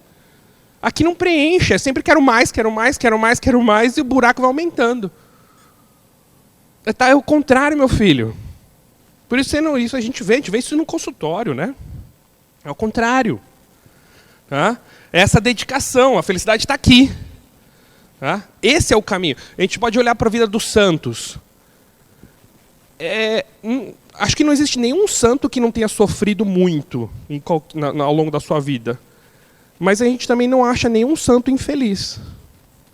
Aqui não preenche, é sempre quero mais, quero mais, quero mais, quero mais, e o buraco vai aumentando. É o contrário, meu filho. Por isso, isso a gente vê isso no consultório, né? É o contrário. Tá? É essa dedicação, a felicidade está aqui. Tá? Esse é o caminho. A gente pode olhar para a vida dos santos. Acho que não existe nenhum santo que não tenha sofrido muito ao longo da sua vida. Mas a gente também não acha nenhum santo infeliz.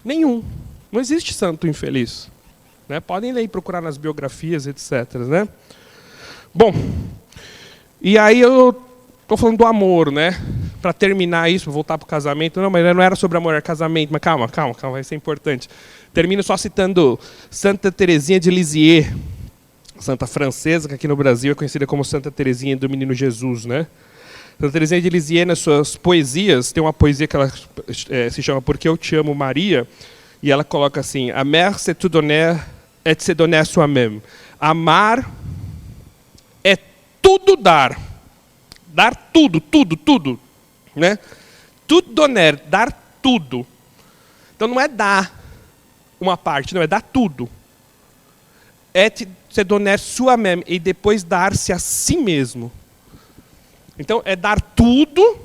Nenhum. Não existe santo infeliz. Né? Podem ler e procurar nas biografias, etc. Né? Bom, e aí eu estou falando do amor, né? Para terminar isso, vou voltar para o casamento. Não, mas não era sobre amor, era casamento. Mas calma, vai ser importante. Termino só citando Santa Teresinha de Lisieux, santa francesa, que aqui no Brasil é conhecida como Santa Teresinha do Menino Jesus, né? Santa Teresinha de Lisieux, nas suas poesias, tem uma poesia que ela se chama Porque Eu Te Amo, Maria, e ela coloca assim: Amer c'est tout donner et se donner soi-même. Amar é tudo dar. Dar tudo, tudo, tudo. Né? Tudo donner, dar tudo. Então não é dar uma parte, não, é dar tudo. É se donner soi-même e depois dar-se a si mesmo. Então é dar tudo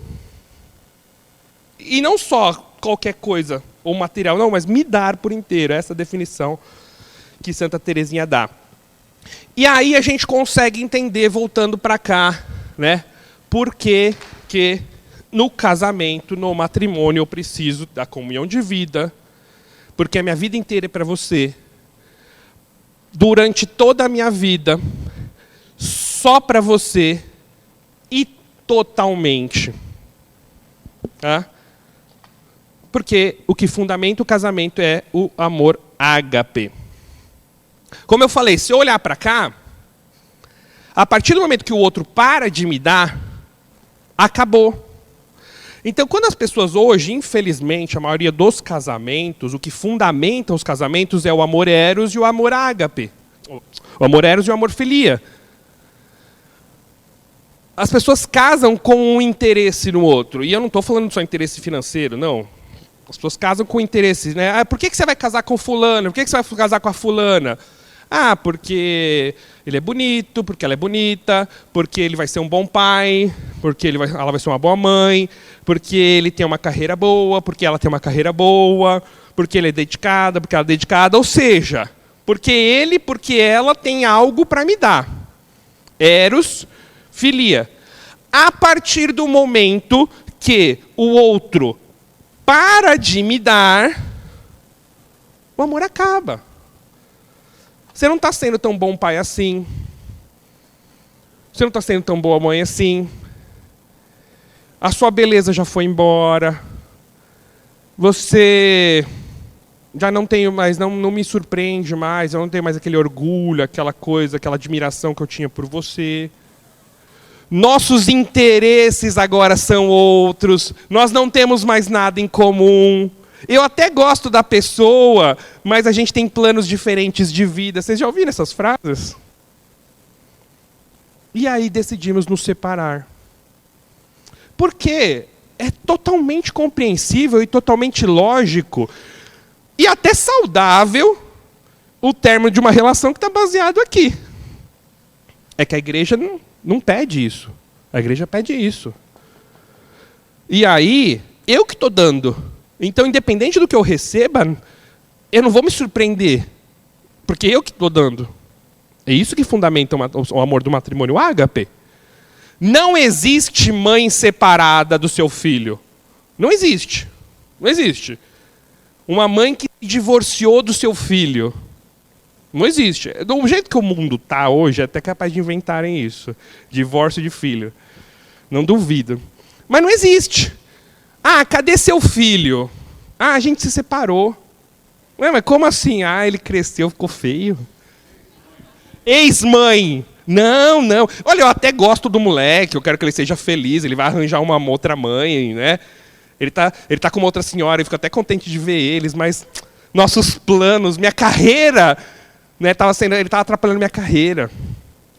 e não só qualquer coisa ou material, não, mas me dar por inteiro. Essa é a definição que Santa Teresinha dá. E aí a gente consegue entender, voltando para cá, né, por que no casamento, no matrimônio, eu preciso da comunhão de vida, porque a minha vida inteira é para você, durante toda a minha vida, só para você e totalmente. Tá? Porque o que fundamenta o casamento é o amor ágape. Como eu falei, se eu olhar para cá, a partir do momento que o outro para de me dar, acabou. Então, quando as pessoas hoje, infelizmente, a maioria dos casamentos, o que fundamenta os casamentos é o amor eros e o amor ágape. O amor eros e o amor filia. As pessoas casam com um interesse no outro. E eu não estou falando só interesse financeiro, não. As pessoas casam com interesse, né? Ah, por que você vai casar com fulano? Por que você vai casar com a fulana? Ah, porque ele é bonito, porque ela é bonita, porque ele vai ser um bom pai, porque ela vai ser uma boa mãe, porque ele tem uma carreira boa, porque ela tem uma carreira boa, porque ele é dedicada, porque ela é dedicada. Ou seja, porque ela tem algo para me dar. Eros, filia. A partir do momento que o outro para de me dar, o amor acaba. Você não está sendo tão bom pai assim. Você não está sendo tão boa mãe assim. A sua beleza já foi embora. Você já não tem mais, não me surpreende mais. Eu não tenho mais aquele orgulho, aquela coisa, aquela admiração que eu tinha por você. Nossos interesses agora são outros. Nós não temos mais nada em comum. Eu até gosto da pessoa, mas a gente tem planos diferentes de vida. Vocês já ouviram essas frases? E aí decidimos nos separar. Porque é totalmente compreensível e totalmente lógico e até saudável o término de uma relação que está baseado aqui. É que a igreja não pede isso. A igreja pede isso. E aí, eu que estou dando. Então, independente do que eu receba, eu não vou me surpreender. Porque eu que estou dando. É isso que fundamenta o amor do matrimônio ágape. Não existe mãe separada do seu filho. Não existe. Não existe. Uma mãe que se divorciou do seu filho. Não existe. Do jeito que o mundo está hoje, é até capaz de inventarem isso. Divórcio de filho. Não duvido. Mas não existe. Ah, cadê seu filho? Ah, a gente se separou. Ué, mas como assim? Ah, ele cresceu, ficou feio. Ex-mãe. Não, não. Olha, eu até gosto do moleque, eu quero que ele seja feliz, ele vai arranjar uma outra mãe, né? Ele tá com uma outra senhora, eu fico até contente de ver eles, mas nossos planos, minha carreira, né, ele estava atrapalhando minha carreira.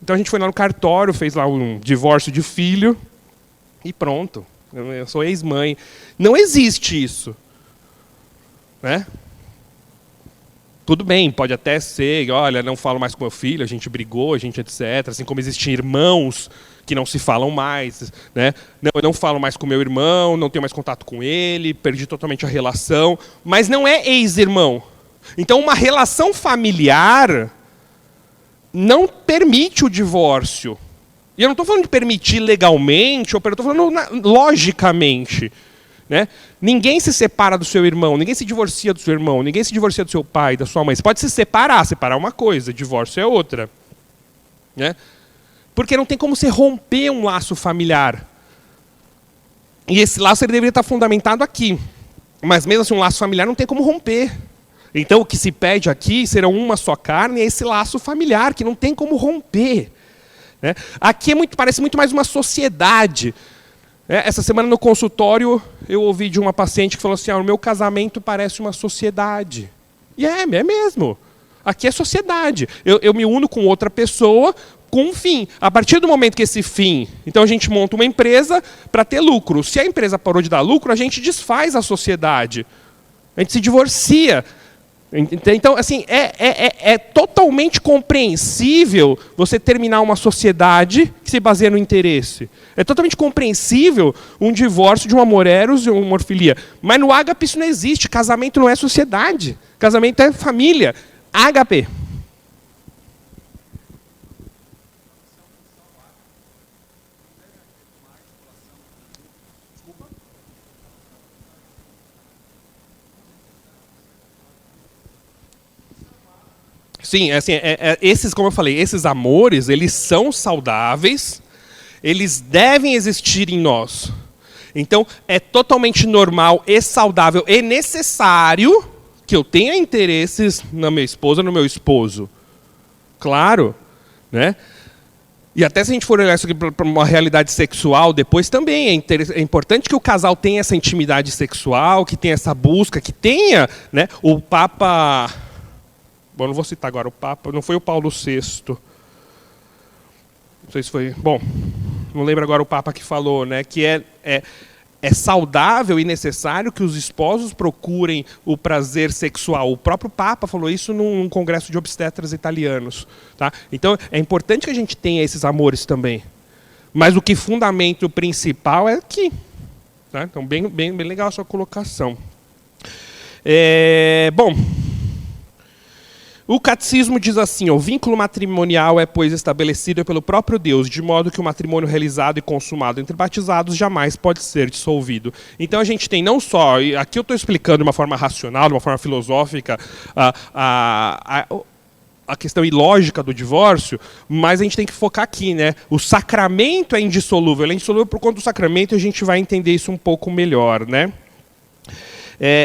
Então a gente foi lá no cartório, fez lá um divórcio de filho e pronto. Eu sou ex-mãe. Não existe isso. Né? Tudo bem, pode até ser, olha, não falo mais com meu filho, a gente brigou, a gente etc. Assim como existem irmãos que não se falam mais. Né? Não, eu não falo mais com meu irmão, não tenho mais contato com ele, perdi totalmente a relação. Mas não é ex-irmão. Então uma relação familiar não permite o divórcio. E eu não estou falando de permitir legalmente, eu estou falando logicamente. Né? Ninguém se separa do seu irmão, ninguém se divorcia do seu irmão, ninguém se divorcia do seu pai, da sua mãe. Você pode se separar é uma coisa, divórcio é outra. Né? Porque não tem como você romper um laço familiar. E esse laço ele deveria estar fundamentado aqui. Mas mesmo assim, um laço familiar não tem como romper. Então o que se pede aqui será uma só carne, é esse laço familiar, que não tem como romper. Né? Aqui parece muito mais uma sociedade. Essa semana no consultório eu ouvi de uma paciente que falou assim, o meu casamento parece uma sociedade. E é mesmo. Aqui é sociedade. Eu me uno com outra pessoa com um fim. A partir do momento que esse fim... Então a gente monta uma empresa para ter lucro. Se a empresa parou de dar lucro, a gente desfaz a sociedade. A gente se divorcia. Então, assim, é totalmente compreensível você terminar uma sociedade que se baseia no interesse. É totalmente compreensível um divórcio de um amor eros e uma amor filia. Mas no ágape isso não existe. Casamento não é sociedade. Casamento é família. Ágape. Sim, assim, esses, como eu falei, esses amores, eles são saudáveis, eles devem existir em nós. Então, é totalmente normal e saudável e necessário que eu tenha interesses na minha esposa, no meu esposo. Claro, né? E até se a gente for olhar isso aqui para uma realidade sexual, depois também é importante que o casal tenha essa intimidade sexual, que tenha essa busca, que tenha, né? O Papa... Bom, não vou citar agora o Papa, não foi o Paulo VI. Não sei se foi... Bom, não lembro agora o Papa que falou, né? Que é saudável e necessário que os esposos procurem o prazer sexual. O próprio Papa falou isso num congresso de obstetras italianos. Tá? Então, é importante que a gente tenha esses amores também. Mas o que fundamenta o principal é aqui. Tá? Então, bem legal a sua colocação. Bom... O catecismo diz assim: o vínculo matrimonial é, pois, estabelecido pelo próprio Deus, de modo que o matrimônio realizado e consumado entre batizados jamais pode ser dissolvido. Então a gente tem não só, e aqui eu estou explicando de uma forma racional, de uma forma filosófica, a questão ilógica do divórcio, mas a gente tem que focar aqui, né? O sacramento é indissolúvel. Ele é indissolúvel por conta do sacramento, e a gente vai entender isso um pouco melhor, né?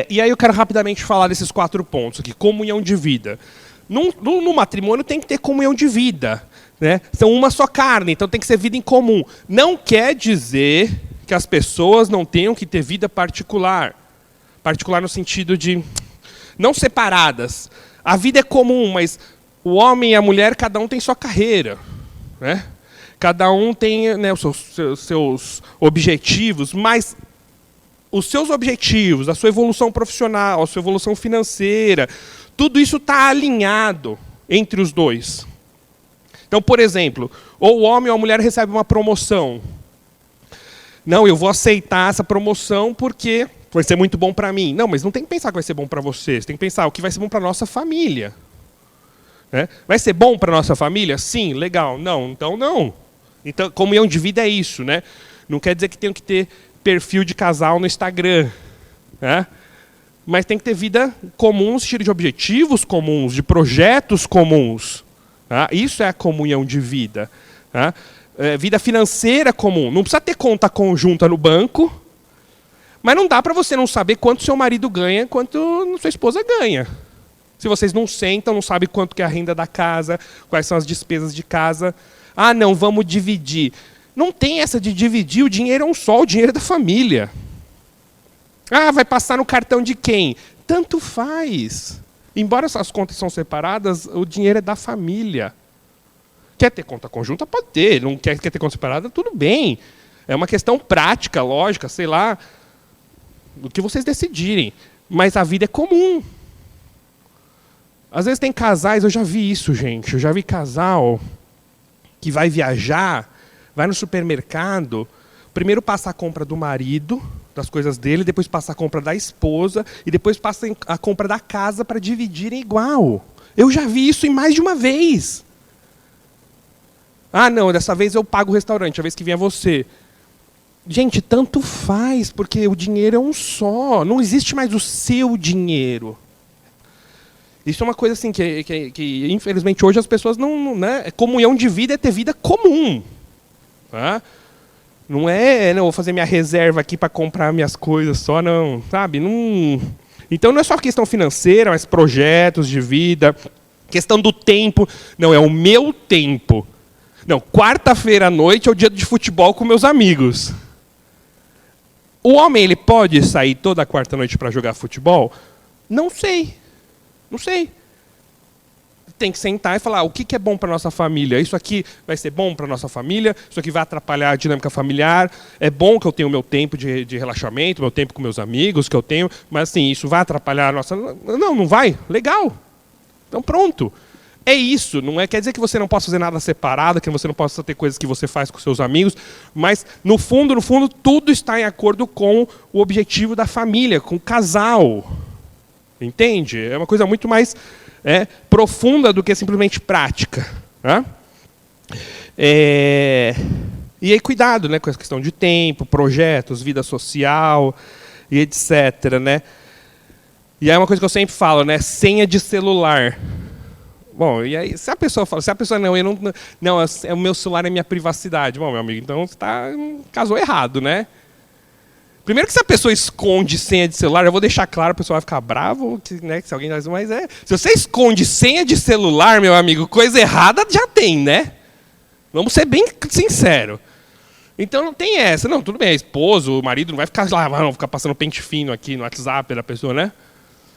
E aí eu quero rapidamente falar desses 4 pontos aqui. Comunhão de vida. No matrimônio tem que ter comunhão de vida, né? São uma só carne, então tem que ser vida em comum. Não quer dizer que as pessoas não tenham que ter vida particular. Particular no sentido de não separadas. A vida é comum, mas o homem e a mulher, cada um tem sua carreira, né? Cada um tem, né, os seus objetivos, mas os seus objetivos, a sua evolução profissional, a sua evolução financeira, tudo isso está alinhado entre os dois. Então, por exemplo, ou o homem ou a mulher recebe uma promoção. Não, eu vou aceitar essa promoção porque vai ser muito bom para mim. Não, mas não tem que pensar que vai ser bom para você. Você tem que pensar o que vai ser bom para a nossa família. Né? Vai ser bom para a nossa família? Sim, legal. Não, então não. Então, comunhão de vida é isso, né? Não quer dizer que tenho que ter perfil de casal no Instagram, né? Mas tem que ter vida comum, no sentido de objetivos comuns, de projetos comuns. Tá? Isso é a comunhão de vida. Tá? Vida financeira comum. Não precisa ter conta conjunta no banco, mas não dá para você não saber quanto seu marido ganha, quanto sua esposa ganha. Se vocês não sentam, não sabem quanto que é a renda da casa, quais são as despesas de casa. Ah, não, vamos dividir. Não tem essa de dividir, o dinheiro é um só, o dinheiro é da família. Ah, vai passar no cartão de quem? Tanto faz. Embora as contas são separadas, o dinheiro é da família. Quer ter conta conjunta? Pode ter. Não quer ter conta separada? Tudo bem. É uma questão prática, lógica, sei lá, do que vocês decidirem. Mas a vida é comum. Às vezes tem casais, eu já vi isso, gente. Eu já vi casal que vai viajar, vai no supermercado, primeiro passa a compra do marido, das coisas dele, depois passa a compra da esposa e depois passa a compra da casa para dividirem igual. Eu já vi isso em mais de uma vez. Ah, não, dessa vez eu pago o restaurante, a vez que vem é você. Gente, tanto faz, porque o dinheiro é um só. Não existe mais o seu dinheiro. Isso é uma coisa assim que infelizmente hoje as pessoas não, né? Comunhão de vida é ter vida comum. Tá? Não é, não, vou fazer minha reserva aqui para comprar minhas coisas só, não, sabe? Não... Então não é só questão financeira, mas projetos de vida, questão do tempo. Não, é o meu tempo. Não, quarta-feira à noite é o dia de futebol com meus amigos. O homem, ele pode sair toda quarta-noite para jogar futebol? Não sei. Não sei. Tem que sentar e falar, o que é bom para a nossa família? Isso aqui vai ser bom para a nossa família? Isso aqui vai atrapalhar a dinâmica familiar? É bom que eu tenha o meu tempo de relaxamento, meu tempo com meus amigos, que eu tenho, mas assim, isso vai atrapalhar a nossa... Não, não vai? Legal. Então pronto. É isso. Não quer dizer que você não possa fazer nada separado, que você não possa ter coisas que você faz com seus amigos, mas no fundo, tudo está em acordo com o objetivo da família, com o casal. Entende? É uma coisa muito mais... profunda do que simplesmente prática. Né? E aí cuidado, né, com essa questão de tempo, projetos, vida social e etc. Né? E aí uma coisa que eu sempre falo, né, senha de celular. Bom, e aí, se a pessoa fala, não, o meu celular é minha privacidade. Bom, meu amigo, então você casou errado, né? Primeiro que se a pessoa esconde senha de celular, eu vou deixar claro, a pessoa vai ficar bravo, né, se alguém mas se você esconde senha de celular, meu amigo, coisa errada já tem, né? Vamos ser bem sinceros. Então não tem essa. Não, tudo bem, é esposo, o marido não vai ficar lá, não ficar passando pente fino aqui no WhatsApp da pessoa, né?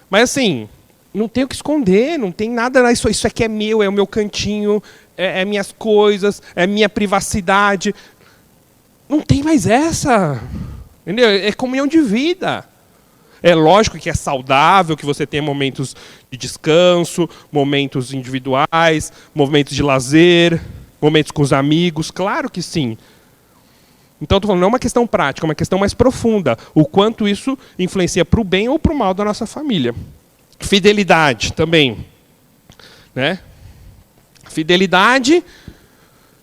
Mas assim, não tem o que esconder, não tem nada, isso aqui é meu, é o meu cantinho, é minhas coisas, é minha privacidade. Não tem mais essa. Entendeu? É comunhão de vida. É lógico que é saudável que você tenha momentos de descanso, momentos individuais, momentos de lazer, momentos com os amigos, claro que sim. Então, estou falando, não é uma questão prática, é uma questão mais profunda. O quanto isso influencia para o bem ou para o mal da nossa família. Fidelidade também. Né? Fidelidade,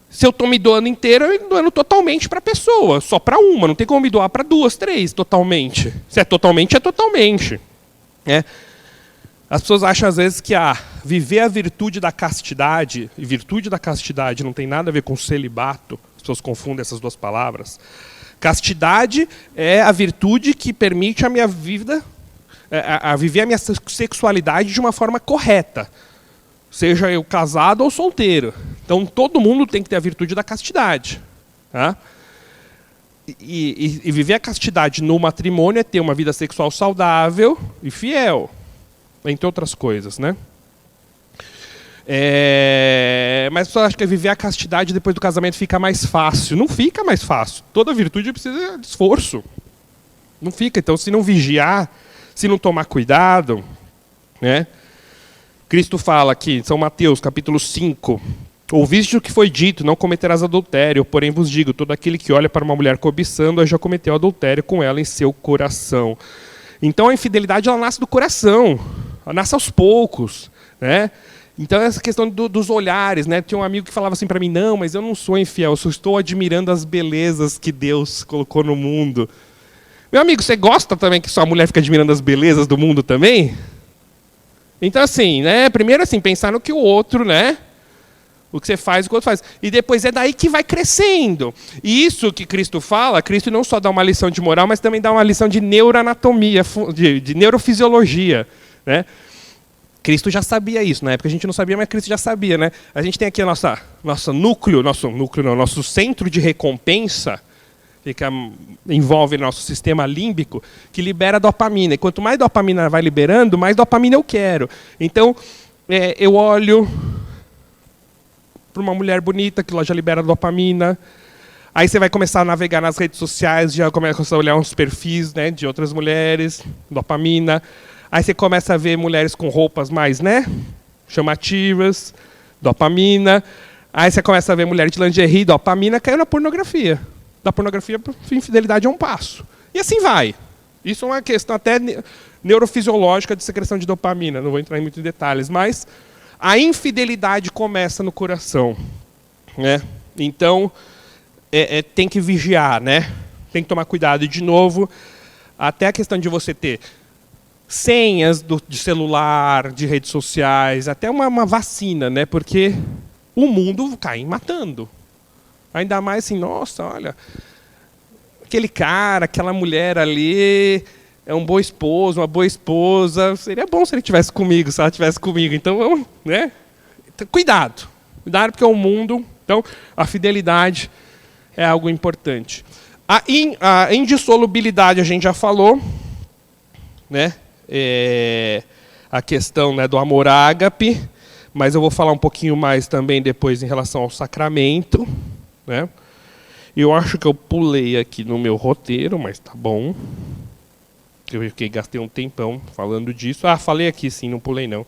se eu estou me doando inteiro, eu estou doando totalmente para a pessoa. Só para uma, não tem como me doar para 2, 3, totalmente. Se é totalmente, é totalmente. É. As pessoas acham, às vezes, que viver a virtude da castidade, e virtude da castidade não tem nada a ver com celibato, as pessoas confundem essas duas palavras. Castidade é a virtude que permite a minha vida, a viver a minha sexualidade de uma forma correta. Seja eu casado ou solteiro. Então, todo mundo tem que ter a virtude da castidade. Tá? E viver a castidade no matrimônio é ter uma vida sexual saudável e fiel. Entre outras coisas, né? Mas as pessoas acham que viver a castidade depois do casamento fica mais fácil. Não fica mais fácil. Toda virtude precisa de esforço. Não fica. Então, se não vigiar, se não tomar cuidado, né? Cristo fala aqui, em São Mateus, capítulo 5, ouviste o que foi dito, não cometerás adultério, porém vos digo, todo aquele que olha para uma mulher cobiçando, já cometeu adultério com ela em seu coração. Então a infidelidade ela nasce do coração, ela nasce aos poucos, né? Então essa questão dos olhares, né? Tinha um amigo que falava assim para mim, não, mas eu não sou infiel, eu só estou admirando as belezas que Deus colocou no mundo. Meu amigo, você gosta também que sua mulher fica admirando as belezas do mundo também? Então assim, né? Primeiro assim, pensar no que o outro, né? O que você faz, o que o outro faz. E depois é daí que vai crescendo. E isso que Cristo fala, Cristo não só dá uma lição de moral, mas também dá uma lição de neuroanatomia, de neurofisiologia, né? Cristo já sabia isso. Na época a gente não sabia, mas Cristo já sabia, né? A gente tem aqui a nosso centro de recompensa, envolve nosso sistema límbico, que libera dopamina. E quanto mais dopamina vai liberando, mais dopamina eu quero. Então, eu olho para uma mulher bonita, que ela já libera dopamina. Aí você vai começar a navegar nas redes sociais, já começa a olhar uns perfis, né, de outras mulheres, dopamina. Aí você começa a ver mulheres com roupas mais, né, chamativas, dopamina. Aí você começa a ver mulher de lingerie, dopamina, caiu na pornografia. Da pornografia para infidelidade é um passo. E assim vai. Isso é uma questão até neurofisiológica de secreção de dopamina. Não vou entrar em muitos detalhes, mas a infidelidade começa no coração, né? Então, tem que vigiar, né? Tem que tomar cuidado. E, de novo, até a questão de você ter senhas de celular, de redes sociais, até uma vacina, né? Porque o mundo cai matando. Ainda mais assim, nossa, olha, aquele cara, aquela mulher ali é um bom esposo, uma boa esposa. Seria bom se ele estivesse comigo, se ela estivesse comigo. Então, vamos, né? Então, cuidado. Cuidado, porque é o mundo. Então, a fidelidade é algo importante. A indissolubilidade a gente já falou, né? A questão, né, do amor ágape, mas eu vou falar um pouquinho mais também depois em relação ao sacramento, né? Eu acho que eu pulei aqui no meu roteiro, mas tá bom. Gastei um tempão falando disso. Falei aqui sim, não pulei não.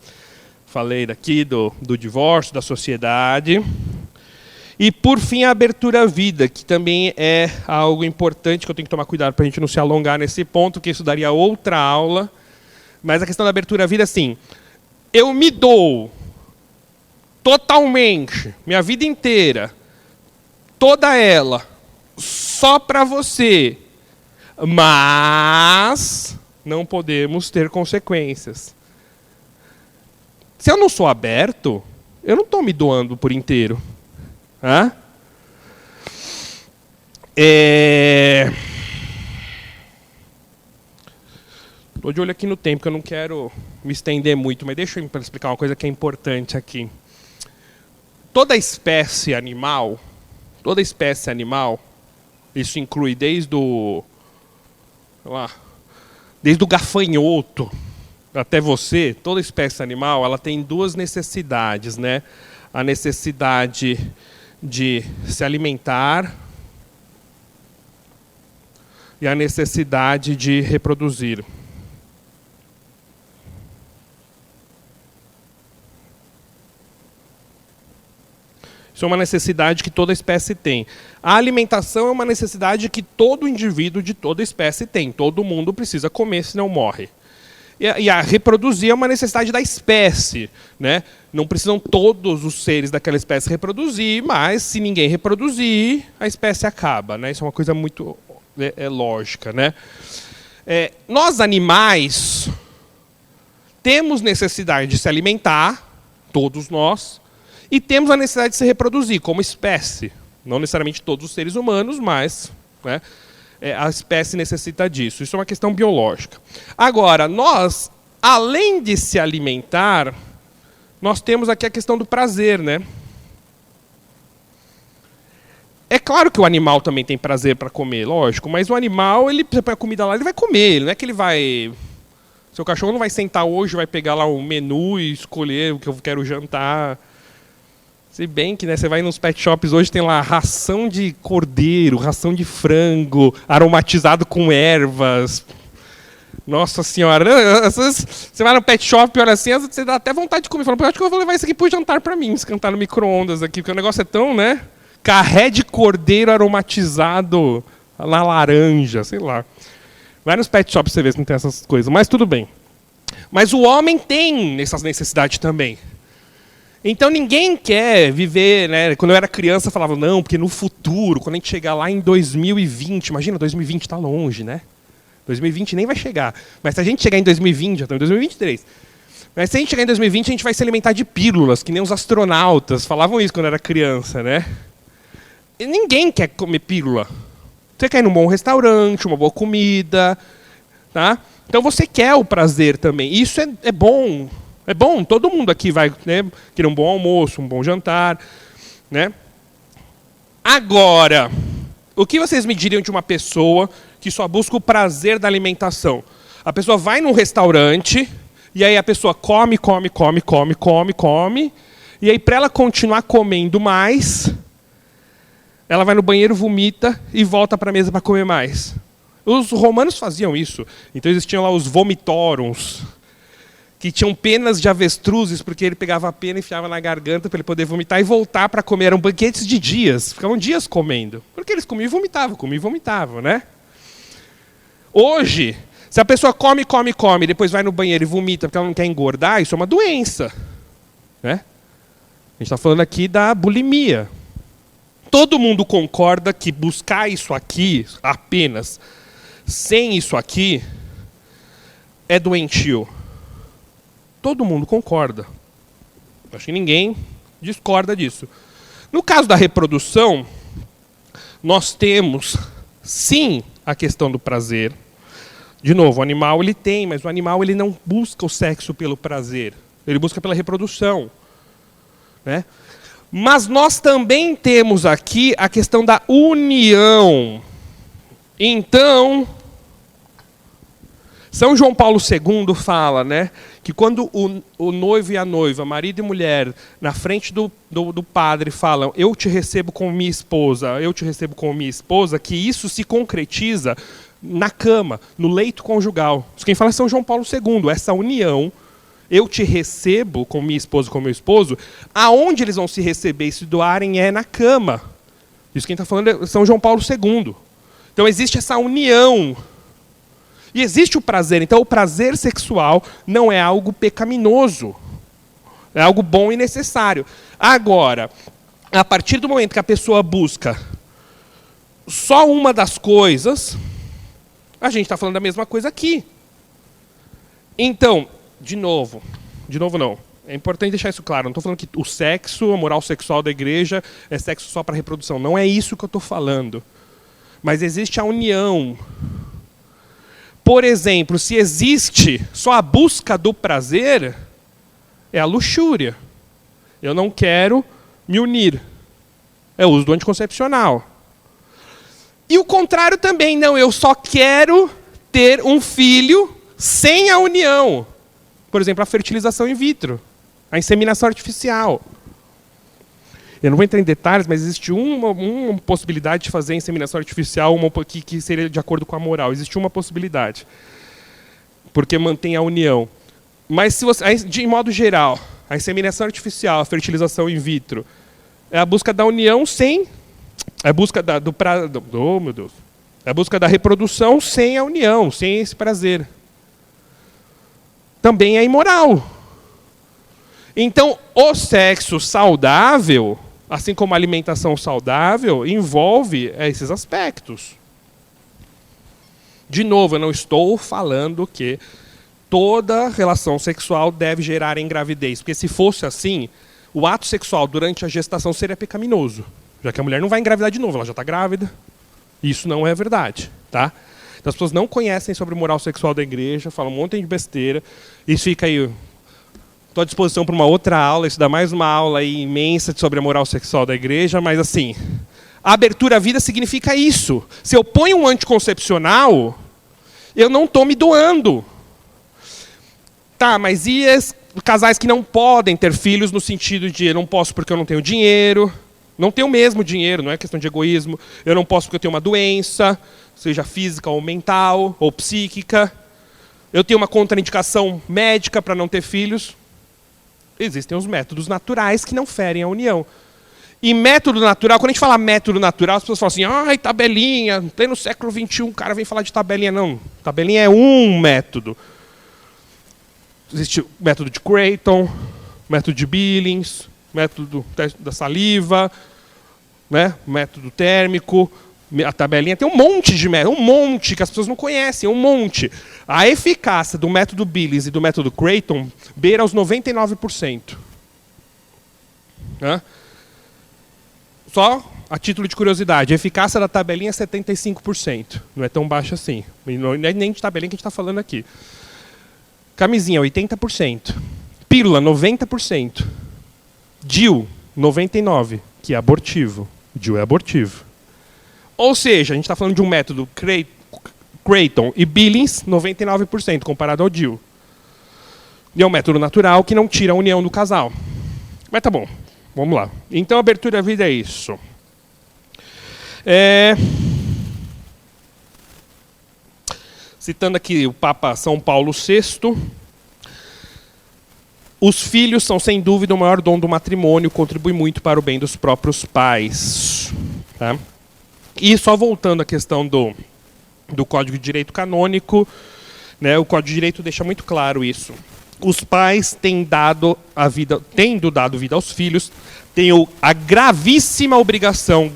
Falei daqui do divórcio, da sociedade. E, por fim, a abertura à vida, que também é algo importante, que eu tenho que tomar cuidado para a gente não se alongar nesse ponto, que isso daria outra aula. Mas a questão da abertura à vida, assim, eu me dou totalmente, minha vida inteira, toda ela, só para você, mas não podemos ter consequências. Se eu não sou aberto, Eu não estou me doando por inteiro. Hã? Estou de olho aqui no tempo, que eu não quero me estender muito, mas deixa eu explicar uma coisa que é importante aqui. Toda espécie animal, isso inclui desde o gafanhoto até você, toda espécie animal, ela tem duas necessidades, né? A necessidade de se alimentar e a necessidade de reproduzir. Isso é uma necessidade que toda espécie tem. A alimentação é uma necessidade que todo indivíduo de toda espécie tem. Todo mundo precisa comer, senão morre. E a reproduzir é uma necessidade da espécie, né? Não precisam todos os seres daquela espécie reproduzir, mas se ninguém reproduzir, a espécie acaba, né? Isso é uma coisa muito lógica, né? Nós, animais, temos necessidade de se alimentar, todos nós, e temos a necessidade de se reproduzir como espécie. Não necessariamente todos os seres humanos, mas, né, a espécie necessita disso. Isso é uma questão biológica. Agora, nós, além de se alimentar, nós temos aqui a questão do prazer, né? É claro que o animal também tem prazer para comer, lógico, mas o animal, você põe a comida lá, ele vai comer. Não é que ele vai... Seu cachorro não vai sentar hoje, vai pegar lá o menu e escolher o que eu quero jantar. Se bem que, né, você vai nos pet shops hoje, tem lá ração de cordeiro, ração de frango, aromatizado com ervas. Nossa senhora, às vezes você vai no pet shop e olha assim, você dá até vontade de comer. Fala, acho que eu vou levar isso aqui pro jantar para mim, esquentar no micro-ondas aqui, porque o negócio é tão, né? Carré de cordeiro aromatizado na laranja, sei lá. Vai nos pet shops pra você ver se não tem essas coisas, mas tudo bem. Mas o homem tem essas necessidades também. Então ninguém quer viver, né? Quando eu era criança eu falava, não, porque no futuro, quando a gente chegar lá em 2020, imagina, 2020 está longe, né? 2020 nem vai chegar. Mas se a gente chegar em 2020, já estamos em 2023. Mas se a gente chegar em 2020, a gente vai se alimentar de pílulas, que nem os astronautas falavam isso quando era criança, né? E ninguém quer comer pílula. Você quer ir num bom restaurante, uma boa comida, tá? Então você quer o prazer também. Isso é bom. É bom, todo mundo aqui vai, né, querer um bom almoço, um bom jantar, né? Agora, o que vocês me diriam de uma pessoa que só busca o prazer da alimentação? A pessoa vai num restaurante e aí a pessoa come, e aí para ela continuar comendo mais, ela vai no banheiro, vomita e volta para a mesa para comer mais. Os romanos faziam isso. Então existiam lá os vomitórums, que tinham penas de avestruzes, porque ele pegava a pena e enfiava na garganta para ele poder vomitar e voltar para comer. Eram banquetes de dias, ficavam dias comendo. Porque eles comiam e vomitavam, né? Hoje, se a pessoa come, depois vai no banheiro e vomita porque ela não quer engordar, isso é uma doença, né? A gente está falando aqui da bulimia. Todo mundo concorda que buscar isso aqui, apenas, sem isso aqui, é doentio. Todo mundo concorda. Acho que ninguém discorda disso. No caso da reprodução, nós temos, sim, a questão do prazer. De novo, o animal ele tem, mas o animal ele não busca o sexo pelo prazer. Ele busca pela reprodução, né? Mas nós também temos aqui a questão da união. Então, São João Paulo II fala, né, que quando o noivo e a noiva, marido e mulher, na frente do padre falam, eu te recebo como minha esposa, eu te recebo como minha esposa, que isso se concretiza na cama, no leito conjugal. Quem fala é São João Paulo II, essa união, eu te recebo como minha esposa, como meu esposo, aonde eles vão se receber e se doarem é na cama. Isso quem está falando é São João Paulo II. Então existe essa união. E existe o prazer. Então o prazer sexual não é algo pecaminoso. É algo bom e necessário. Agora, a partir do momento que a pessoa busca só uma das coisas, a gente está falando da mesma coisa aqui. Então, de novo não. É importante deixar isso claro. Não estou falando que o sexo, a moral sexual da igreja é sexo só para reprodução. Não é isso que eu estou falando. Mas existe a união. Por exemplo, se existe só a busca do prazer, é a luxúria. Eu não quero me unir. É o uso do anticoncepcional. E o contrário também. Não, eu só quero ter um filho sem a união. Por exemplo, a fertilização in vitro. A inseminação artificial. Eu não vou entrar em detalhes, mas existe uma possibilidade de fazer a inseminação artificial que seria de acordo com a moral. Existe uma possibilidade. Porque mantém a união. Mas, se você, de modo geral, a inseminação artificial, a fertilização in vitro, é a busca da união sem... É a busca oh, meu Deus. É a busca da reprodução sem a união, sem esse prazer. Também é imoral. Então, o sexo saudável, assim como a alimentação saudável, envolve esses aspectos. De novo, eu não estou falando que toda relação sexual deve gerar engravidez, porque se fosse assim, o ato sexual durante a gestação seria pecaminoso, já que a mulher não vai engravidar de novo, ela já está grávida. Isso não é verdade, tá? Então, as pessoas não conhecem sobre moral sexual da igreja, falam um monte de besteira, isso fica aí... Estou à disposição para uma outra aula, isso dá mais uma aula aí imensa sobre a moral sexual da igreja, mas assim, a abertura à vida significa isso. Se eu ponho um anticoncepcional, eu não estou me doando. Tá, mas e os casais que não podem ter filhos no sentido de eu não posso porque eu não tenho dinheiro, não tenho mesmo dinheiro, não é questão de egoísmo, eu não posso porque eu tenho uma doença, seja física ou mental, ou psíquica, eu tenho uma contraindicação médica para não ter filhos. Existem os métodos naturais que não ferem a união. E método natural, quando a gente fala método natural, as pessoas falam assim, ai, tabelinha, tem no século XXI, o cara vem falar de tabelinha. Não, tabelinha é um método. Existe o método de Creighton, método de Billings, método da saliva, né? Método térmico, a tabelinha tem um monte de método, um monte que as pessoas não conhecem, um monte. A eficácia do método Billings e do método Creighton beira os 99%. Né? Só a título de curiosidade, a eficácia da tabelinha é 75%. Não é tão baixa assim. Não é nem de tabelinha que a gente está falando aqui. Camisinha, 80%. Pílula, 90%. DIU, 99%, que é abortivo. DIU é abortivo. Ou seja, a gente está falando de um método Creighton e Billings, 99%, comparado ao DIU. E é um método natural que não tira a união do casal. Mas tá bom, vamos lá. Então, a abertura à vida é isso. Citando aqui o Papa São Paulo VI, os filhos são, sem dúvida, o maior dom do matrimônio, contribui muito para o bem dos próprios pais. Tá? E só voltando à questão do Código de Direito Canônico, né, o Código de Direito deixa muito claro isso. Os pais tendo dado vida aos filhos, têm a gravíssima obrigação,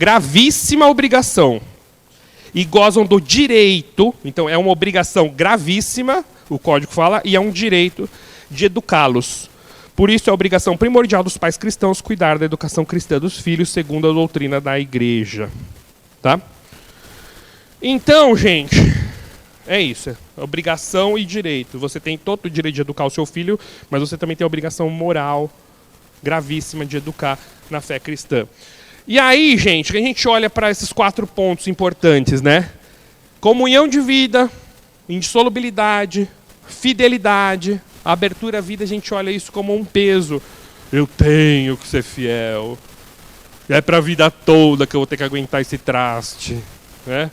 e gozam do direito, então é uma obrigação gravíssima, o Código fala, e é um direito de educá-los. Por isso é a obrigação primordial dos pais cristãos cuidar da educação cristã dos filhos, segundo a doutrina da Igreja. Tá? Então, gente, é isso. Obrigação e direito. Você tem todo o direito de educar o seu filho, mas você também tem a obrigação moral gravíssima de educar na fé cristã. E aí, gente, a gente olha para esses 4 pontos importantes, né? Comunhão de vida, indissolubilidade, fidelidade, abertura à vida, a gente olha isso como um peso. Eu tenho que ser fiel. É para a vida toda que eu vou ter que aguentar esse traste, né?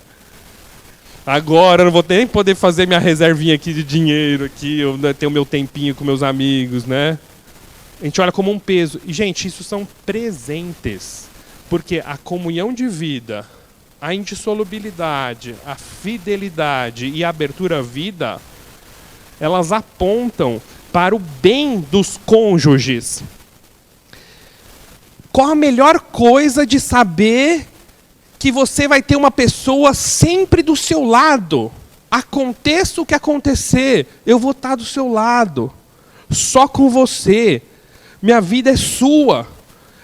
Agora eu não vou nem poder fazer minha reservinha aqui de dinheiro, aqui, eu tenho meu tempinho com meus amigos, né? A gente olha como um peso. E, gente, isso são presentes. Porque a comunhão de vida, a indissolubilidade, a fidelidade e a abertura à vida, elas apontam para o bem dos cônjuges. Qual a melhor coisa de saber que você vai ter uma pessoa sempre do seu lado? Aconteça o que acontecer, eu vou estar do seu lado. Só com você. Minha vida é sua,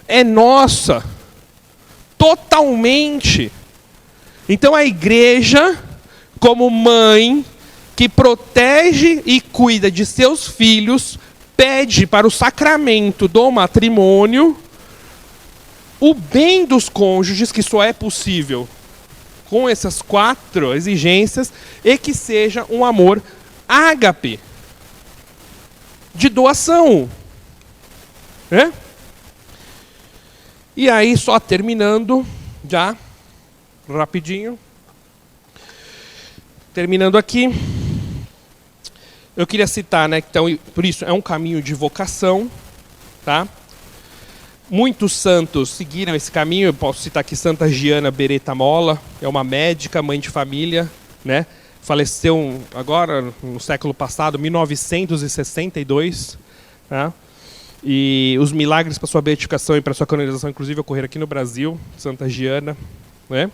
é nossa, totalmente. Então a igreja, como mãe que protege e cuida de seus filhos, pede para o sacramento do matrimônio o bem dos cônjuges, que só é possível com essas 4 exigências, e que seja um amor ágape, de doação. Né? E aí, só terminando, já, rapidinho. Terminando aqui, eu queria citar, né, então, por isso, é um caminho de vocação, tá? Muitos santos seguiram esse caminho. Eu posso citar aqui Santa Giana Beretta Molla, é uma médica, mãe de família, né? Faleceu agora, no século passado, 1962. Tá? E os milagres para sua beatificação e para sua canonização, inclusive, ocorreram aqui no Brasil, Santa Giana. Né?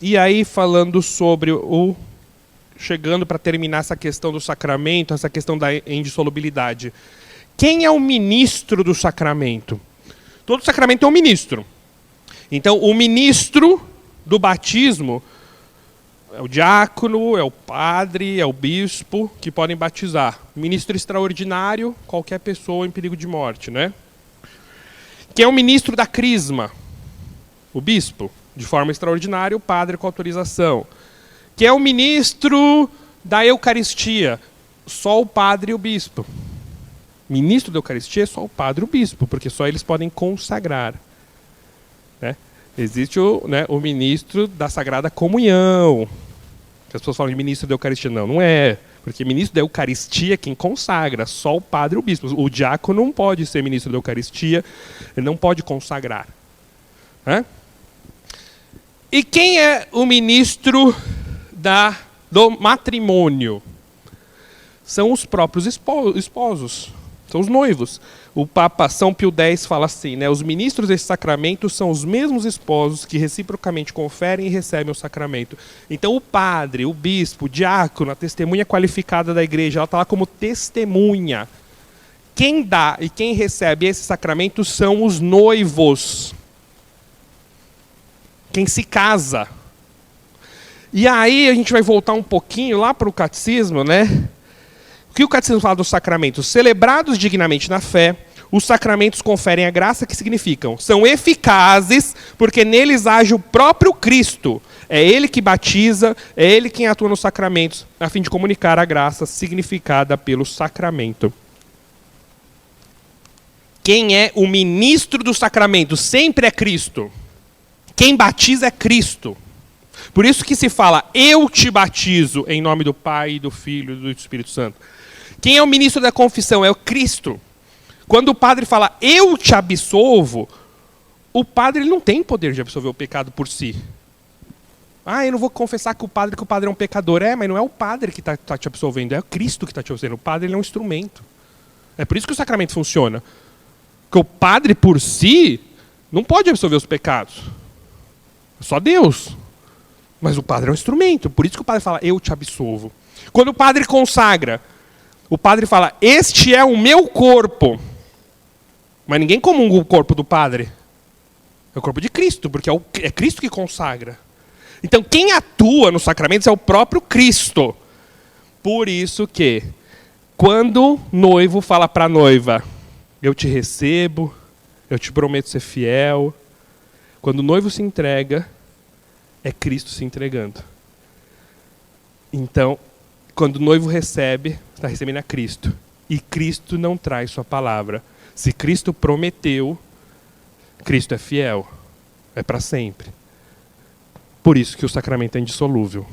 E aí, falando sobre chegando para terminar essa questão do sacramento, essa questão da indissolubilidade. Quem é o ministro do sacramento? Todo sacramento é um ministro. Então, o ministro do batismo é o diácono, é o padre, é o bispo, que podem batizar. Ministro extraordinário, qualquer pessoa em perigo de morte, né? Quem é o ministro da crisma? O bispo, de forma extraordinária, o padre com autorização. Quem é o ministro da Eucaristia? Só o padre e o bispo. Ministro da Eucaristia é só o padre e o bispo, porque só eles podem consagrar. Né? Existe o ministro da Sagrada Comunhão. As pessoas falam de ministro da Eucaristia. Não, não é. Porque ministro da Eucaristia é quem consagra, só o padre e o bispo. O diácono não pode ser ministro da Eucaristia, ele não pode consagrar. Né? E quem é o ministro do matrimônio? São os próprios esposos. São os noivos. O Papa São Pio X fala assim, né? Os ministros desse sacramento são os mesmos esposos que reciprocamente conferem e recebem o sacramento. Então o padre, o bispo, o diácono, a testemunha qualificada da igreja, ela está lá como testemunha. Quem dá e quem recebe esse sacramento são os noivos. Quem se casa. E aí a gente vai voltar um pouquinho lá para o catecismo, né? O que o catecismo fala dos sacramentos? Celebrados dignamente na fé, os sacramentos conferem a graça que significam. São eficazes porque neles age o próprio Cristo. É Ele que batiza, é Ele quem atua nos sacramentos, a fim de comunicar a graça significada pelo sacramento. Quem é o ministro do sacramento? Sempre é Cristo. Quem batiza é Cristo. Por isso que se fala, eu te batizo em nome do Pai, do Filho e do Espírito Santo. Quem é o ministro da confissão? É o Cristo. Quando o padre fala, eu te absolvo, o padre ele não tem poder de absolver o pecado por si. Eu não vou confessar que o padre é um pecador. Mas não é o padre que está te absolvendo, é o Cristo que está te absolvendo. O padre ele é um instrumento. É por isso que o sacramento funciona. Porque o padre por si não pode absolver os pecados. É só Deus. Mas o padre é um instrumento. Por isso que o padre fala, eu te absolvo. Quando o padre consagra, o padre fala, este é o meu corpo. Mas ninguém comunga o corpo do padre. É o corpo de Cristo, porque é Cristo que consagra. Então quem atua nos sacramentos é o próprio Cristo. Por isso que, quando o noivo fala para a noiva, eu te recebo, eu te prometo ser fiel. Quando o noivo se entrega, é Cristo se entregando. Então, quando o noivo recebe, está recebendo a Cristo. E Cristo não traz sua palavra. Se Cristo prometeu, Cristo é fiel. É para sempre. Por isso que o sacramento é indissolúvel.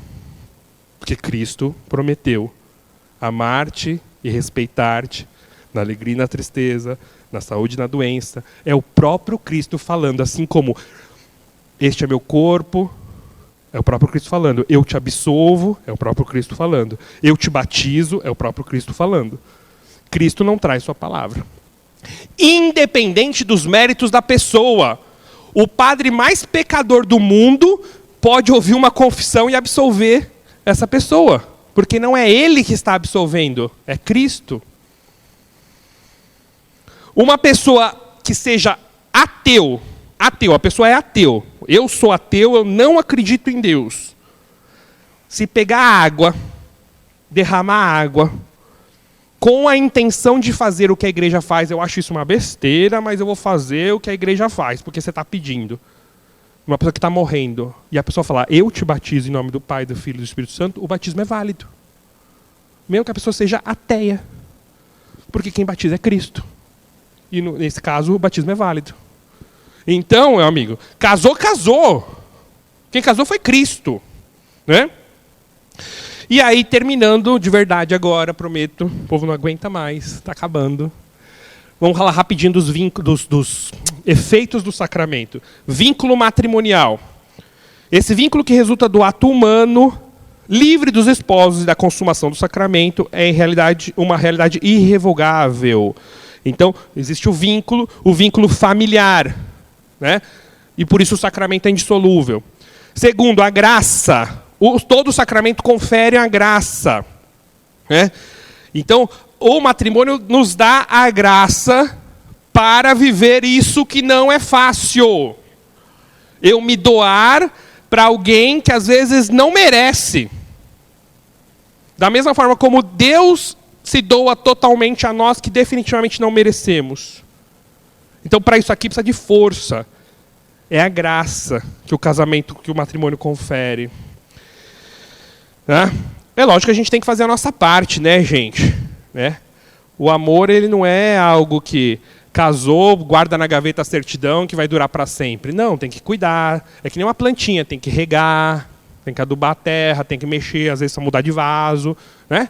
Porque Cristo prometeu amar-te e respeitar-te na alegria e na tristeza, na saúde e na doença. É o próprio Cristo falando, assim como este é meu corpo. É o próprio Cristo falando. Eu te absolvo, é o próprio Cristo falando. Eu te batizo, é o próprio Cristo falando. Cristo não traz sua palavra. Independente dos méritos da pessoa, o padre mais pecador do mundo pode ouvir uma confissão e absolver essa pessoa. Porque não é ele que está absolvendo, é Cristo. Uma pessoa que seja ateu, a pessoa é ateu. Eu sou ateu, eu não acredito em Deus. Se pegar água, derramar água, com a intenção de fazer o que a igreja faz, eu acho isso uma besteira, mas eu vou fazer o que a igreja faz, porque você está pedindo. Uma pessoa que está morrendo, e a pessoa falar, eu te batizo em nome do Pai, do Filho e do Espírito Santo, o batismo é válido. Mesmo que a pessoa seja ateia. Porque quem batiza é Cristo. E nesse caso, o batismo é válido. Então, meu amigo, casou, casou. Quem casou foi Cristo. Né? E aí, terminando de verdade agora, prometo, o povo não aguenta mais, está acabando. Vamos falar rapidinho dos efeitos do sacramento. Vínculo matrimonial. Esse vínculo que resulta do ato humano, livre dos esposos e da consumação do sacramento, é em realidade uma realidade irrevogável. Então, existe o vínculo familiar, né? E por isso o sacramento é indissolúvel. Segundo, a graça. Todo sacramento confere a graça, né? Então, o matrimônio nos dá a graça para viver isso que não é fácil. Eu me doar para alguém que às vezes não merece. Da mesma forma como Deus se doa totalmente a nós que definitivamente não merecemos. Então, para isso aqui precisa de força. É a graça que o matrimônio confere. É lógico que a gente tem que fazer a nossa parte, né, gente? Né? O amor, ele não é algo que casou, guarda na gaveta a certidão que vai durar para sempre. Não, tem que cuidar. É que nem uma plantinha, tem que regar, tem que adubar a terra, tem que mexer, às vezes mudar de vaso, né?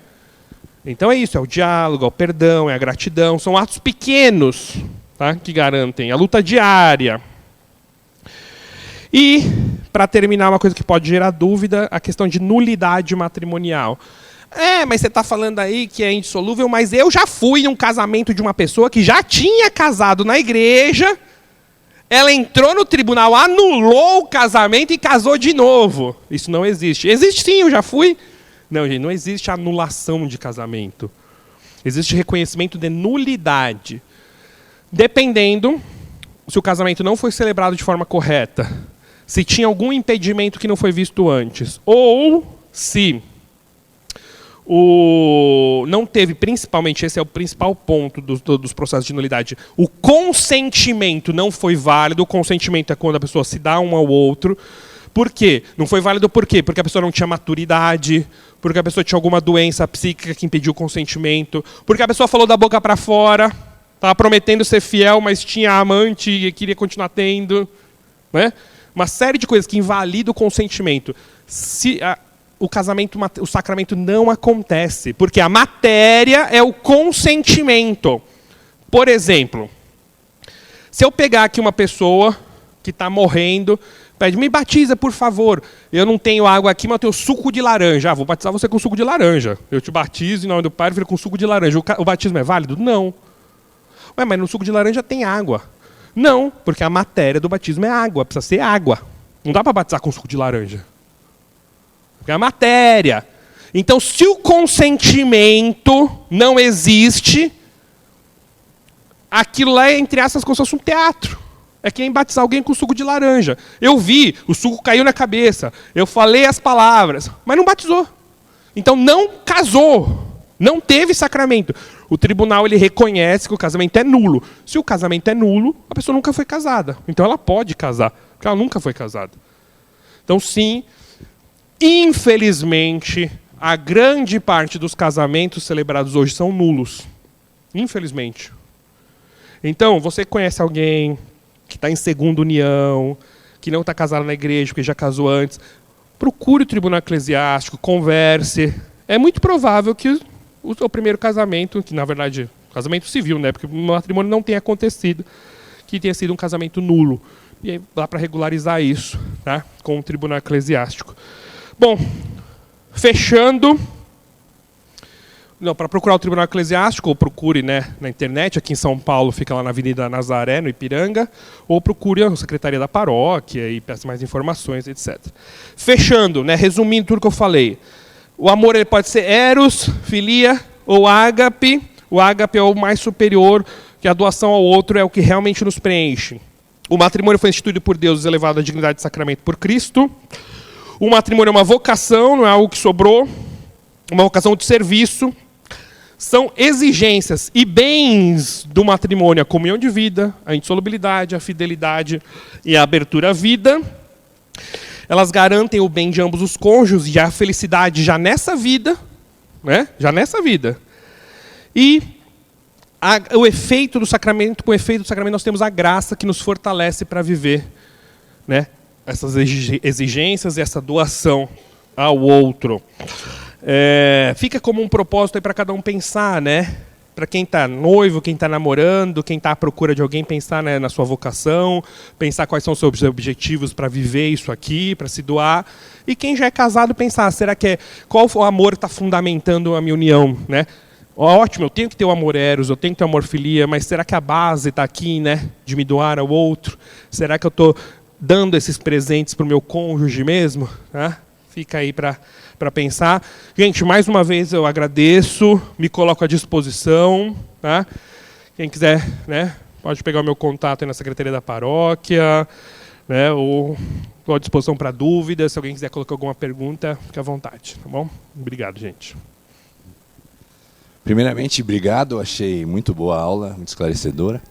Então é isso, é o diálogo, é o perdão, é a gratidão. São atos pequenos, tá, que garantem a luta diária. E, para terminar, uma coisa que pode gerar dúvida, a questão de nulidade matrimonial. Mas você está falando aí que é indissolúvel, mas eu já fui em um casamento de uma pessoa que já tinha casado na igreja, ela entrou no tribunal, anulou o casamento e casou de novo. Isso não existe. Existe sim, eu já fui. Não, gente, não existe anulação de casamento. Existe reconhecimento de nulidade. Dependendo se o casamento não foi celebrado de forma correta, se tinha algum impedimento que não foi visto antes, ou se não teve, principalmente, esse é o principal ponto dos processos de nulidade, o consentimento não foi válido. O consentimento é quando a pessoa se dá um ao outro. Por quê? Não foi válido por quê? Porque a pessoa não tinha maturidade, porque a pessoa tinha alguma doença psíquica que impediu o consentimento, porque a pessoa falou da boca para fora, estava prometendo ser fiel, mas tinha amante e queria continuar tendo, né? Uma série de coisas que invalidam o consentimento. Se o sacramento não acontece, porque a matéria é o consentimento. Por exemplo, se eu pegar aqui uma pessoa que está morrendo, pede, me batiza, por favor. Eu não tenho água aqui, mas eu tenho suco de laranja. Vou batizar você com suco de laranja. Eu te batizo em nome do Pai e do Filho com suco de laranja. O batismo é válido? Não. Mas no suco de laranja tem água. Não, porque a matéria do batismo é água. Precisa ser água. Não dá para batizar com suco de laranja. Porque é a matéria. Então, se o consentimento não existe, aquilo lá é, entre aspas, como se fosse um teatro. É que nem batizar alguém com suco de laranja. Eu vi, o suco caiu na cabeça, eu falei as palavras, mas não batizou. Então não casou, não teve sacramento. O tribunal ele reconhece que o casamento é nulo. Se o casamento é nulo, a pessoa nunca foi casada. Então ela pode casar, porque ela nunca foi casada. Então sim, infelizmente, a grande parte dos casamentos celebrados hoje são nulos. Infelizmente. Então, você conhece alguém que está em segunda união, que não está casado na igreja, porque já casou antes, procure o tribunal eclesiástico, converse. É muito provável que o seu primeiro casamento, que na verdade, casamento civil, né, porque o matrimônio não tenha acontecido, que tenha sido um casamento nulo. E aí dá para regularizar isso, tá, com o tribunal eclesiástico. Bom, fechando. Não, para procurar o Tribunal Eclesiástico, ou procure, né, na internet, aqui em São Paulo, fica lá na Avenida Nazaré, no Ipiranga, ou procure a Secretaria da Paróquia e peça mais informações, etc. Fechando, né, resumindo tudo que eu falei. O amor ele pode ser eros, filia ou ágape. O ágape é o mais superior, que a doação ao outro é o que realmente nos preenche. O matrimônio foi instituído por Deus, elevado à dignidade de sacramento por Cristo. O matrimônio é uma vocação, não é algo que sobrou, uma vocação de serviço. São exigências e bens do matrimônio, a comunhão de vida, a indissolubilidade, a fidelidade e a abertura à vida. Elas garantem o bem de ambos os cônjuges e a felicidade já nessa vida, né? Já nessa vida. E o efeito do sacramento, com o efeito do sacramento nós temos a graça que nos fortalece para viver, né, essas exigências e essa doação ao outro. Fica como um propósito aí para cada um pensar, né? Para quem está noivo, quem está namorando, quem está à procura de alguém, pensar, né, na sua vocação, pensar quais são os seus objetivos para viver isso aqui, para se doar. E quem já é casado, pensar, qual o amor que está fundamentando a minha união, né? Ótimo, eu tenho que ter o amor eros, eu tenho que ter o amor filia, mas será que a base está aqui, né, de me doar ao outro? Será que eu estou dando esses presentes para o meu cônjuge mesmo? Fica aí para pensar. Gente, mais uma vez eu agradeço, me coloco à disposição. Tá? Quem quiser, né, pode pegar o meu contato aí na Secretaria da Paróquia, né, ou estou à disposição para dúvidas. Se alguém quiser colocar alguma pergunta, fique à vontade. Tá bom? Obrigado, gente. Primeiramente, obrigado. Achei muito boa a aula, muito esclarecedora.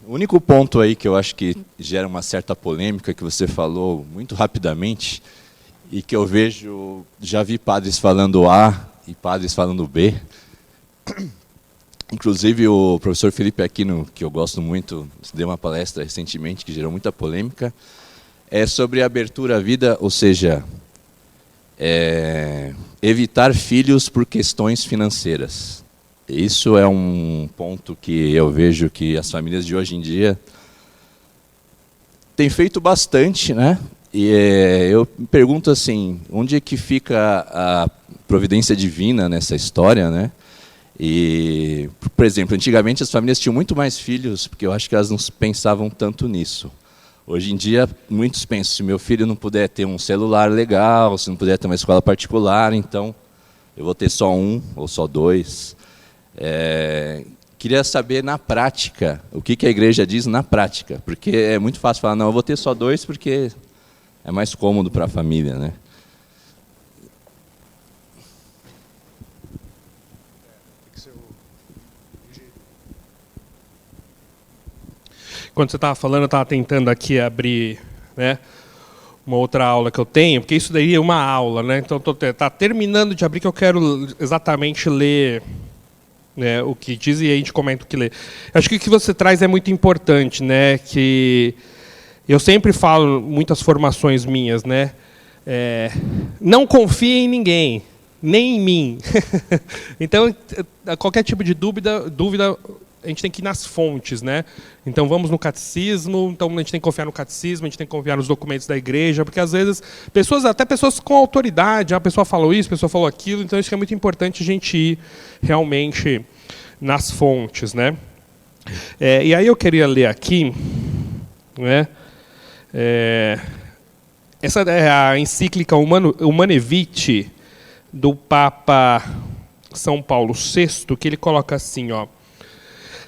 O único ponto aí que eu acho que gera uma certa polêmica, que você falou muito rapidamente, e que eu vejo, já vi padres falando A e padres falando B. Inclusive o professor Felipe Aquino, que eu gosto muito, deu uma palestra recentemente que gerou muita polêmica, é sobre a abertura à vida, ou seja, evitar filhos por questões financeiras. Isso é um ponto que eu vejo que as famílias de hoje em dia têm feito bastante, né? E eu me pergunto assim, onde é que fica a providência divina nessa história, né? E, por exemplo, antigamente as famílias tinham muito mais filhos, porque eu acho que elas não pensavam tanto nisso. Hoje em dia, muitos pensam, se meu filho não puder ter um celular legal, se não puder ter uma escola particular, então eu vou ter só um ou só dois. Queria saber, na prática, o que a igreja diz na prática, porque é muito fácil falar, não, eu vou ter só dois porque é mais cômodo para a família, né? Quando você estava falando, eu estava tentando aqui abrir, né, uma outra aula que eu tenho, porque isso daí é uma aula, né? Então tá terminando de abrir que eu quero exatamente ler, né, o que diz e aí a gente comenta o que lê. Acho que o que você traz é muito importante, né? Que eu sempre falo, muitas formações minhas, né? Não confie em ninguém, nem em mim. Então, qualquer tipo de dúvida a gente tem que ir nas fontes, né? Então vamos no catecismo, então a gente tem que confiar no catecismo, a gente tem que confiar nos documentos da igreja, porque às vezes até pessoas com autoridade, a pessoa falou isso, a pessoa falou aquilo, então acho que é muito importante a gente ir realmente nas fontes, né? E aí eu queria ler aqui, né? Essa é a encíclica Humanae Vitae do Papa São Paulo VI, que ele coloca assim, ó: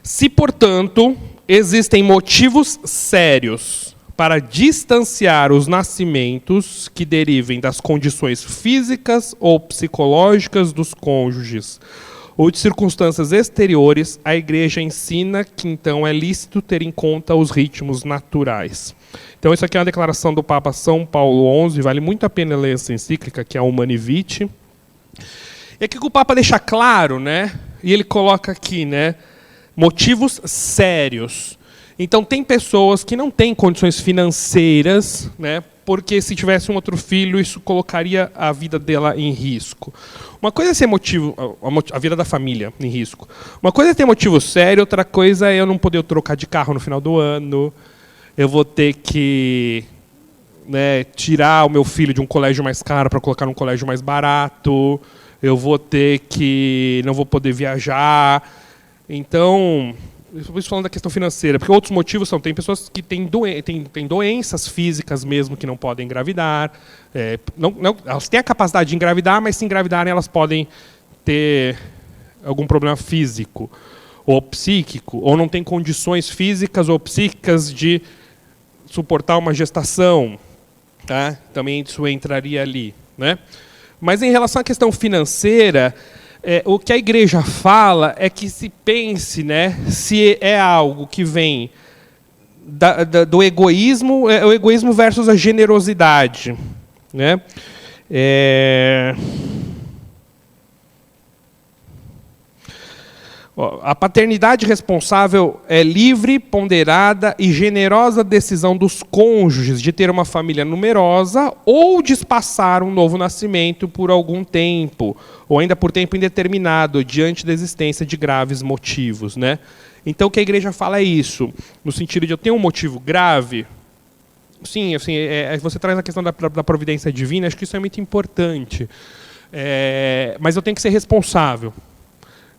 se, portanto, existem motivos sérios para distanciar os nascimentos que derivem das condições físicas ou psicológicas dos cônjuges ou de circunstâncias exteriores, a Igreja ensina que, então, é lícito ter em conta os ritmos naturais. Então, isso aqui é uma declaração do Papa São Paulo XI, vale muito a pena ler essa encíclica, que é a Humanae Vitae. E aqui que o Papa deixa claro, né? E ele coloca aqui, né, motivos sérios. Então, tem pessoas que não têm condições financeiras, né, porque se tivesse um outro filho, isso colocaria a vida dela em risco. Uma coisa é ser a vida da família em risco. Uma coisa é ter motivo sério, outra coisa é eu não poder trocar de carro no final do ano, eu vou ter que, né, tirar o meu filho de um colégio mais caro para colocar num colégio mais barato, eu vou ter que... não vou poder viajar. Então, isso falando da questão financeira, porque outros motivos são, tem pessoas que têm doenças físicas mesmo que não podem engravidar, elas têm a capacidade de engravidar, mas se engravidarem elas podem ter algum problema físico. ou psíquico, ou não tem condições físicas ou psíquicas de suportar uma gestação, tá? Também isso entraria ali, né? Mas em relação à questão financeira, o que a igreja fala é que se pense, né, se é algo que vem do egoísmo, o egoísmo versus a generosidade, né? A paternidade responsável é livre, ponderada e generosa decisão dos cônjuges de ter uma família numerosa ou de espaçar um novo nascimento por algum tempo, ou ainda por tempo indeterminado, diante da existência de graves motivos, né? Então, o que a igreja fala é isso, no sentido de eu tenho um motivo grave. Sim, assim, você traz a questão da providência divina, acho que isso é muito importante. Mas eu tenho que ser responsável.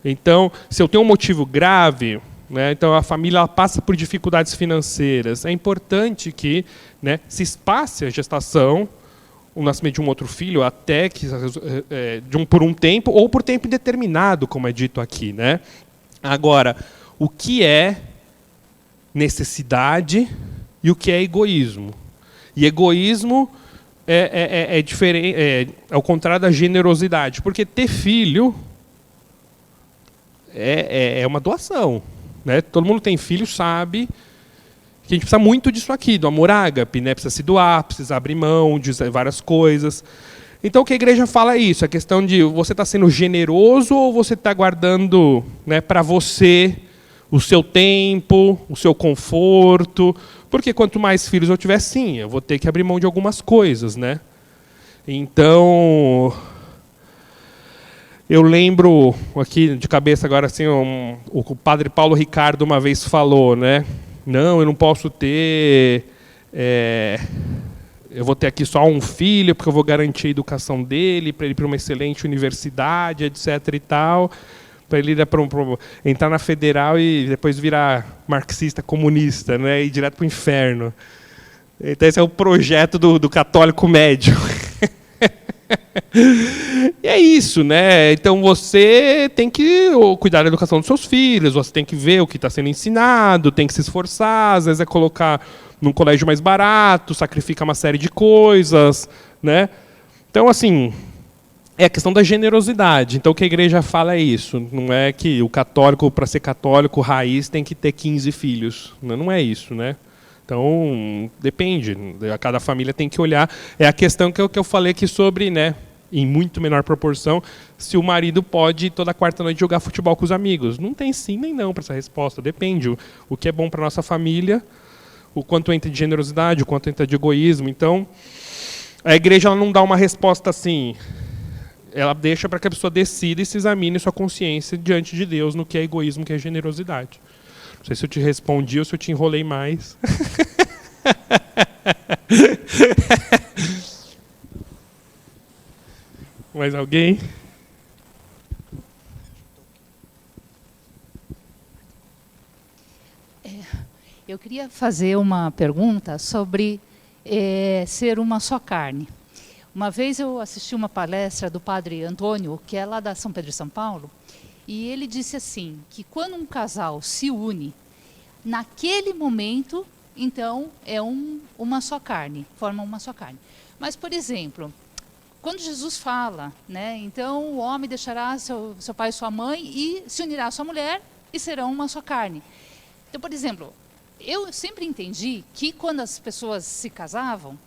Então, se eu tenho um motivo grave, né, então a família ela passa por dificuldades financeiras, é importante que, né, se espace a gestação, o nascimento de um outro filho, até que por um tempo, ou por tempo indeterminado, como é dito aqui, né? Agora, o que é necessidade e o que é egoísmo? E egoísmo é diferente, é ao contrário da generosidade, porque ter filho é uma doação, né? Todo mundo tem filho, sabe que a gente precisa muito disso aqui, do amor ágape, né? Precisa se doar, precisa abrir mão de várias coisas. Então, o que a igreja fala é isso, a questão de você está sendo generoso ou você está guardando, né, para você o seu tempo, o seu conforto, porque quanto mais filhos eu tiver, sim, eu vou ter que abrir mão de algumas coisas, né? Então, eu lembro aqui de cabeça agora assim, o padre Paulo Ricardo uma vez falou, né? Não, eu não posso ter, eu vou ter aqui só um filho porque eu vou garantir a educação dele, para ele ir para uma excelente universidade, etc. e tal, para ele entrar na federal e depois virar marxista comunista, né? E ir direto para o inferno. Então esse é o projeto do católico médio. E é isso, né? Então você tem que cuidar da educação dos seus filhos, você tem que ver o que está sendo ensinado, tem que se esforçar, às vezes é colocar num colégio mais barato, sacrifica uma série de coisas, né? Então, assim, é a questão da generosidade. Então, o que a igreja fala é isso. Não é que o católico, para ser católico raiz, tem que ter 15 filhos. Não é isso, né? Então, depende. Cada família tem que olhar. É a questão que eu falei aqui sobre, né, em muito menor proporção, se o marido pode toda quarta-noite jogar futebol com os amigos. Não tem sim nem não para essa resposta. Depende. O que é bom para a nossa família, o quanto entra de generosidade, o quanto entra de egoísmo. Então, a igreja ela não dá uma resposta assim. Ela deixa para que a pessoa decida e se examine sua consciência diante de Deus no que é egoísmo, no que é generosidade. Não sei se eu te respondi ou se eu te enrolei mais. Mais alguém? Eu queria fazer uma pergunta sobre ser uma só carne. Uma vez eu assisti uma palestra do padre Antônio, que é lá da São Pedro de São Paulo, e ele disse assim, que quando um casal se une, naquele momento, então, é uma só carne, formam uma só carne. Mas, por exemplo, quando Jesus fala, né, então o homem deixará seu pai e sua mãe e se unirá à sua mulher e serão uma só carne. Então, por exemplo, eu sempre entendi que quando as pessoas se casavam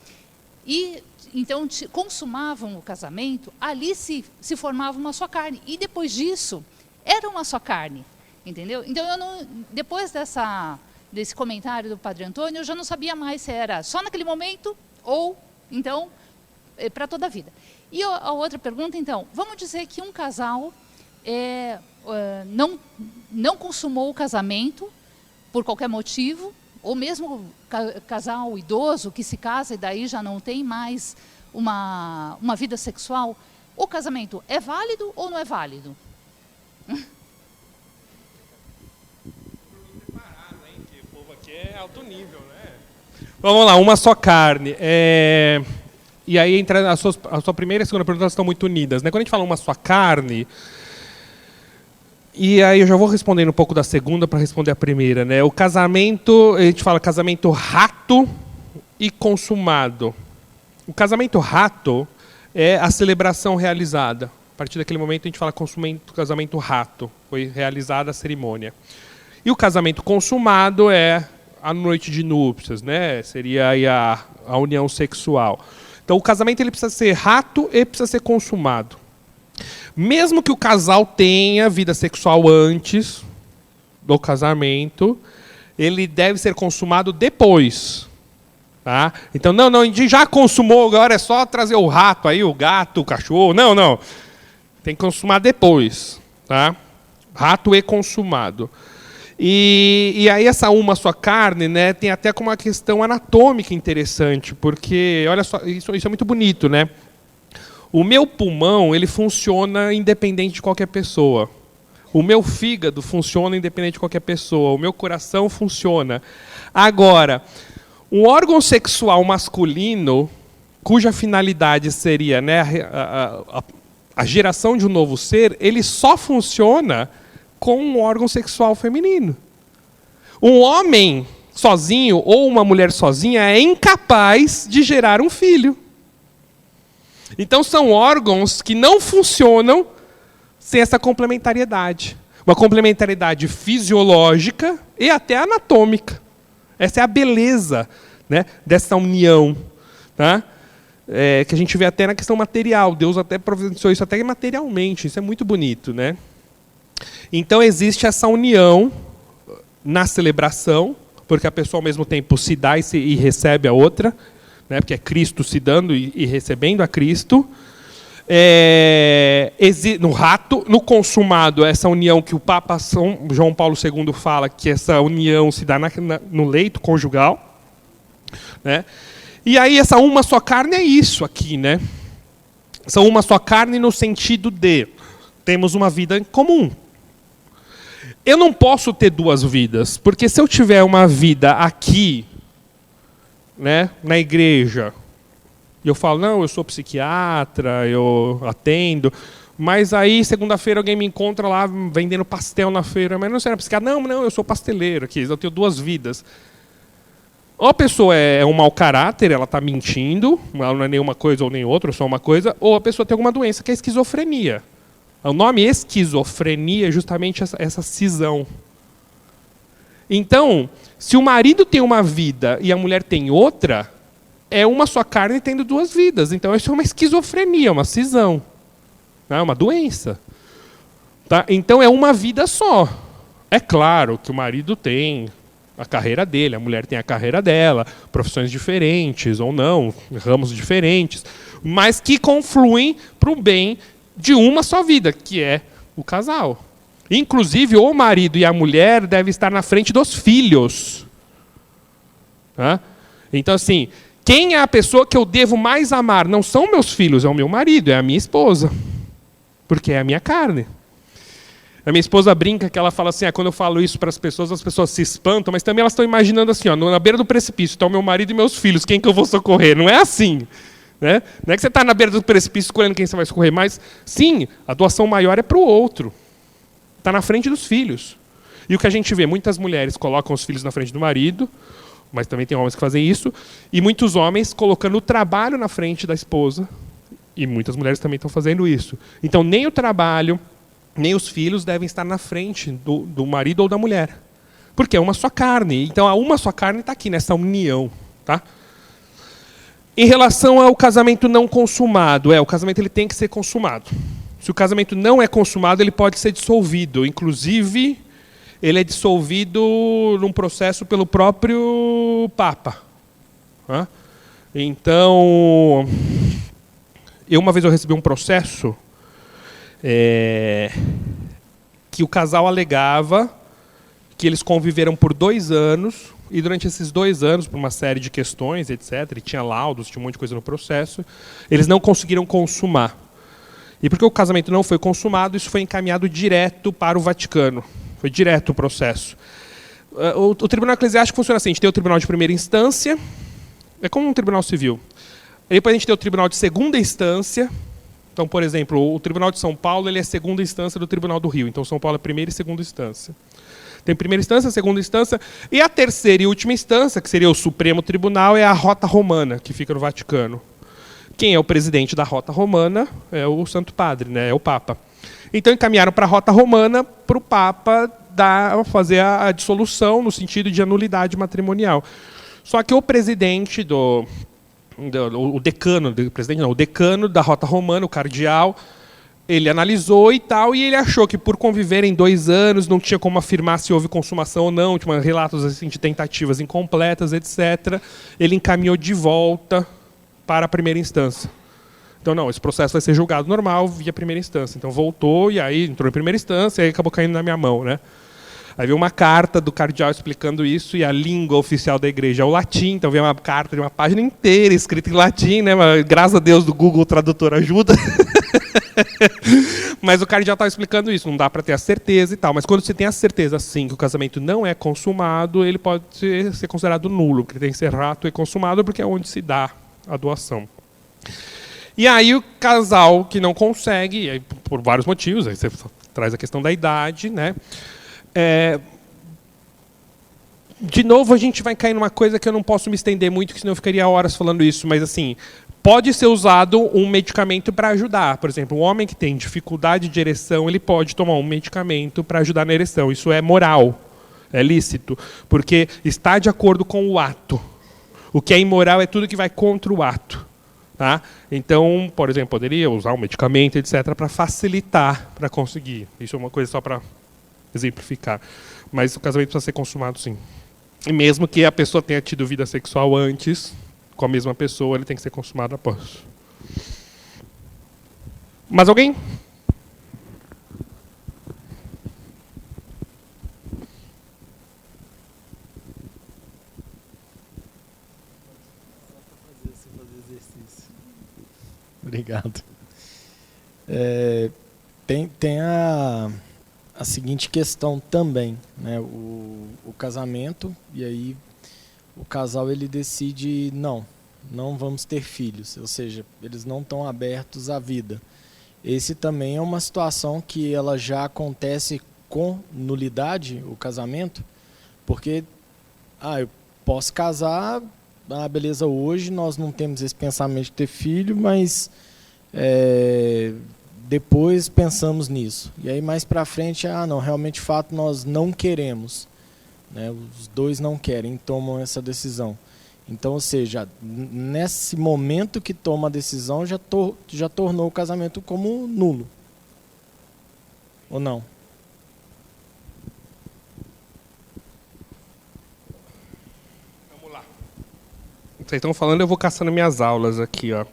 e então consumavam o casamento, ali se formava uma só carne. E depois disso, era uma só carne, entendeu? Então, depois desse comentário do padre Antônio, eu já não sabia mais se era só naquele momento ou, então, para toda a vida. E a outra pergunta, então, vamos dizer que um casal não consumou o casamento por qualquer motivo, ou mesmo casal idoso que se casa e daí já não tem mais uma vida sexual, o casamento é válido ou não é válido? O povo aqui é alto nível, né? Vamos lá, uma só carne. E aí entra a sua primeira e a segunda pergunta, elas estão muito unidas, né? Quando a gente fala uma só carne, E aí eu já vou respondendo um pouco da segunda para responder a primeira, né? O casamento, a gente fala casamento rato e consumado. O casamento rato é a celebração realizada. A partir daquele momento a gente fala casamento rato, foi realizada a cerimônia. E o casamento consumado é a noite de núpcias, né? Seria aí a união sexual. Então o casamento ele precisa ser rato e precisa ser consumado. Mesmo que o casal tenha vida sexual antes do casamento, ele deve ser consumado depois. Tá? Então, não, a gente já consumou, agora é só trazer o rato aí, o gato, o cachorro. Não. Tem que consumar depois. Tá? Rato e consumado. E aí essa uma só carne, né, tem até como uma questão anatômica interessante, porque, olha só, isso é muito bonito, né? O meu pulmão, ele funciona independente de qualquer pessoa. O meu fígado funciona independente de qualquer pessoa. O meu coração funciona. Agora, um órgão sexual masculino, cuja finalidade seria, né, a geração de um novo ser, ele só funciona com um órgão sexual feminino. Um homem sozinho ou uma mulher sozinha é incapaz de gerar um filho. Então são órgãos que não funcionam sem essa complementariedade. Uma complementariedade fisiológica e até anatômica. Essa é a beleza, né, dessa união. Tá? Que a gente vê até na questão material. Deus até providenciou isso até materialmente. Isso é muito bonito. Né? Então existe essa união na celebração, porque a pessoa ao mesmo tempo se dá e recebe a outra. Né, porque é Cristo se dando e recebendo a Cristo. No rato, no consumado, essa união que o Papa São João Paulo II fala, que essa união se dá no leito conjugal. Né? E aí essa uma só carne é isso aqui. Né? Essa uma só carne no sentido de temos uma vida em comum. Eu não posso ter duas vidas, porque se eu tiver uma vida aqui, né, na igreja, e eu falo, não, eu sou psiquiatra, eu atendo, mas aí segunda-feira alguém me encontra lá vendendo pastel na feira, mas não será psiquiatra? Não, eu sou pasteleiro aqui, eu tenho duas vidas. Ou a pessoa é um mau caráter, ela está mentindo, ela não é nenhuma coisa ou nem outra, só uma coisa, ou a pessoa tem alguma doença, que é esquizofrenia. O nome esquizofrenia é justamente essa cisão. Então, se o marido tem uma vida e a mulher tem outra, é uma só carne tendo duas vidas. Então, isso é uma esquizofrenia, uma cisão. É uma doença. Tá? Então, é uma vida só. É claro que o marido tem a carreira dele, a mulher tem a carreira dela, profissões diferentes ou não, ramos diferentes, mas que confluem para o bem de uma só vida, que é o casal. Inclusive, o marido e a mulher devem estar na frente dos filhos. Tá? Então, assim, quem é a pessoa que eu devo mais amar? Não são meus filhos, é o meu marido, é a minha esposa. Porque é a minha carne. A minha esposa brinca que ela fala assim, quando eu falo isso para as pessoas se espantam, mas também elas estão imaginando assim, na beira do precipício estão meu marido e meus filhos, quem que eu vou socorrer? Não é assim. Né? Não é que você está na beira do precipício escolhendo quem você vai socorrer, mas sim, a doação maior é para o outro. Está na frente dos filhos. E o que a gente vê, muitas mulheres colocam os filhos na frente do marido, mas também tem homens que fazem isso, e muitos homens colocando o trabalho na frente da esposa, e muitas mulheres também estão fazendo isso. Então, nem o trabalho, nem os filhos devem estar na frente do marido ou da mulher. Porque é uma só carne. Então, a uma só carne está aqui, nessa união. Tá? Em relação ao casamento não consumado, o casamento ele tem que ser consumado. Se o casamento não é consumado, ele pode ser dissolvido. Inclusive, ele é dissolvido num processo pelo próprio Papa. Então, uma vez eu recebi um processo que o casal alegava que eles conviveram por 2 anos, e durante esses 2 anos, por uma série de questões, etc., e tinha laudos, tinha um monte de coisa no processo, eles não conseguiram consumar. E porque o casamento não foi consumado, isso foi encaminhado direto para o Vaticano. Foi direto o processo. O tribunal eclesiástico funciona assim, a gente tem o tribunal de primeira instância, é como um tribunal civil. Depois a gente tem o tribunal de segunda instância, Então, por exemplo, o Tribunal de São Paulo ele é segunda instância do Tribunal do Rio. Então, São Paulo é primeira e segunda instância. Tem primeira instância, segunda instância, e a terceira e última instância, que seria o Supremo Tribunal, é a Rota Romana, que fica no Vaticano. Quem é o presidente da Rota Romana é o Santo Padre, né? É o Papa. Então, encaminharam para a Rota Romana para o Papa fazer a dissolução no sentido de anulidade matrimonial. Só que o presidente o decano da Rota Romana, o cardeal, ele analisou e tal, e ele achou que por conviverem 2 anos não tinha como afirmar se houve consumação ou não, tinha relatos assim, de tentativas incompletas, etc. Ele encaminhou de volta para a primeira instância. Então, não, esse processo vai ser julgado normal via primeira instância. Então, voltou, e aí entrou em primeira instância, e aí acabou caindo na minha mão, né? Aí veio uma carta do cardeal explicando isso, e a língua oficial da igreja é o latim, então veio uma carta de uma página inteira escrita em latim, né? Mas, graças a Deus do Google Tradutor ajuda. Mas o cardeal estava explicando isso, não dá para ter a certeza e tal. Mas quando você tem a certeza, sim, que o casamento não é consumado, ele pode ser considerado nulo, porque tem que ser rato e consumado, porque é onde se dá a doação. E aí o casal que não consegue, aí, por vários motivos, aí você traz a questão da idade, né? De novo, a gente vai cair numa coisa que eu não posso me estender muito, que senão eu ficaria horas falando isso, mas assim, pode ser usado um medicamento para ajudar. Por exemplo, um homem que tem dificuldade de ereção, ele pode tomar um medicamento para ajudar na ereção. Isso é moral, é lícito, porque está de acordo com o ato. O que é imoral é tudo que vai contra o ato. Tá? Então, por exemplo, poderia usar um medicamento, etc., para facilitar, para conseguir. Isso é uma coisa só para exemplificar. Mas o casamento precisa ser consumado, sim. E mesmo que a pessoa tenha tido vida sexual antes, com a mesma pessoa, ele tem que ser consumado após. Mais alguém? Obrigado. Tem a seguinte questão também, né? O casamento, e aí o casal ele decide, não vamos ter filhos, ou seja, eles não estão abertos à vida. Esse também é uma situação que ela já acontece com nulidade, o casamento, porque eu posso casar, beleza, hoje nós não temos esse pensamento de ter filho, mas depois pensamos nisso. E aí mais para frente, não, realmente de fato nós não queremos, né? Os dois não querem, tomam essa decisão. Então, ou seja, nesse momento que toma a decisão, já tornou o casamento como nulo. Ou não? Vamos lá. Vocês estão falando, eu vou caçando minhas aulas aqui, ó.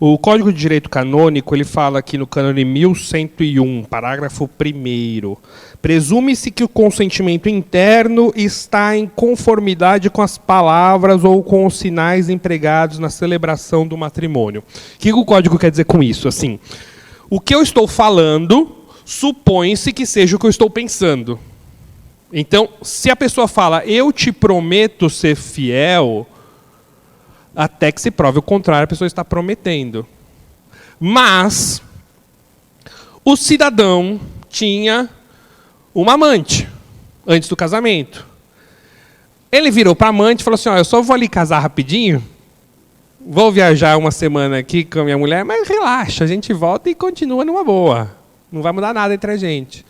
O Código de Direito Canônico, ele fala aqui no cânone 1101, parágrafo 1º. Presume-se que o consentimento interno está em conformidade com as palavras ou com os sinais empregados na celebração do matrimônio. O que o Código quer dizer com isso? Assim, o que eu estou falando, supõe-se que seja o que eu estou pensando. Então, se a pessoa fala, eu te prometo ser fiel, até que se prove o contrário, a pessoa está prometendo. Mas o cidadão tinha uma amante antes do casamento. Ele virou para a amante e falou assim, eu só vou ali casar rapidinho, vou viajar uma semana aqui com a minha mulher, mas relaxa, a gente volta e continua numa boa. Não vai mudar nada entre a gente.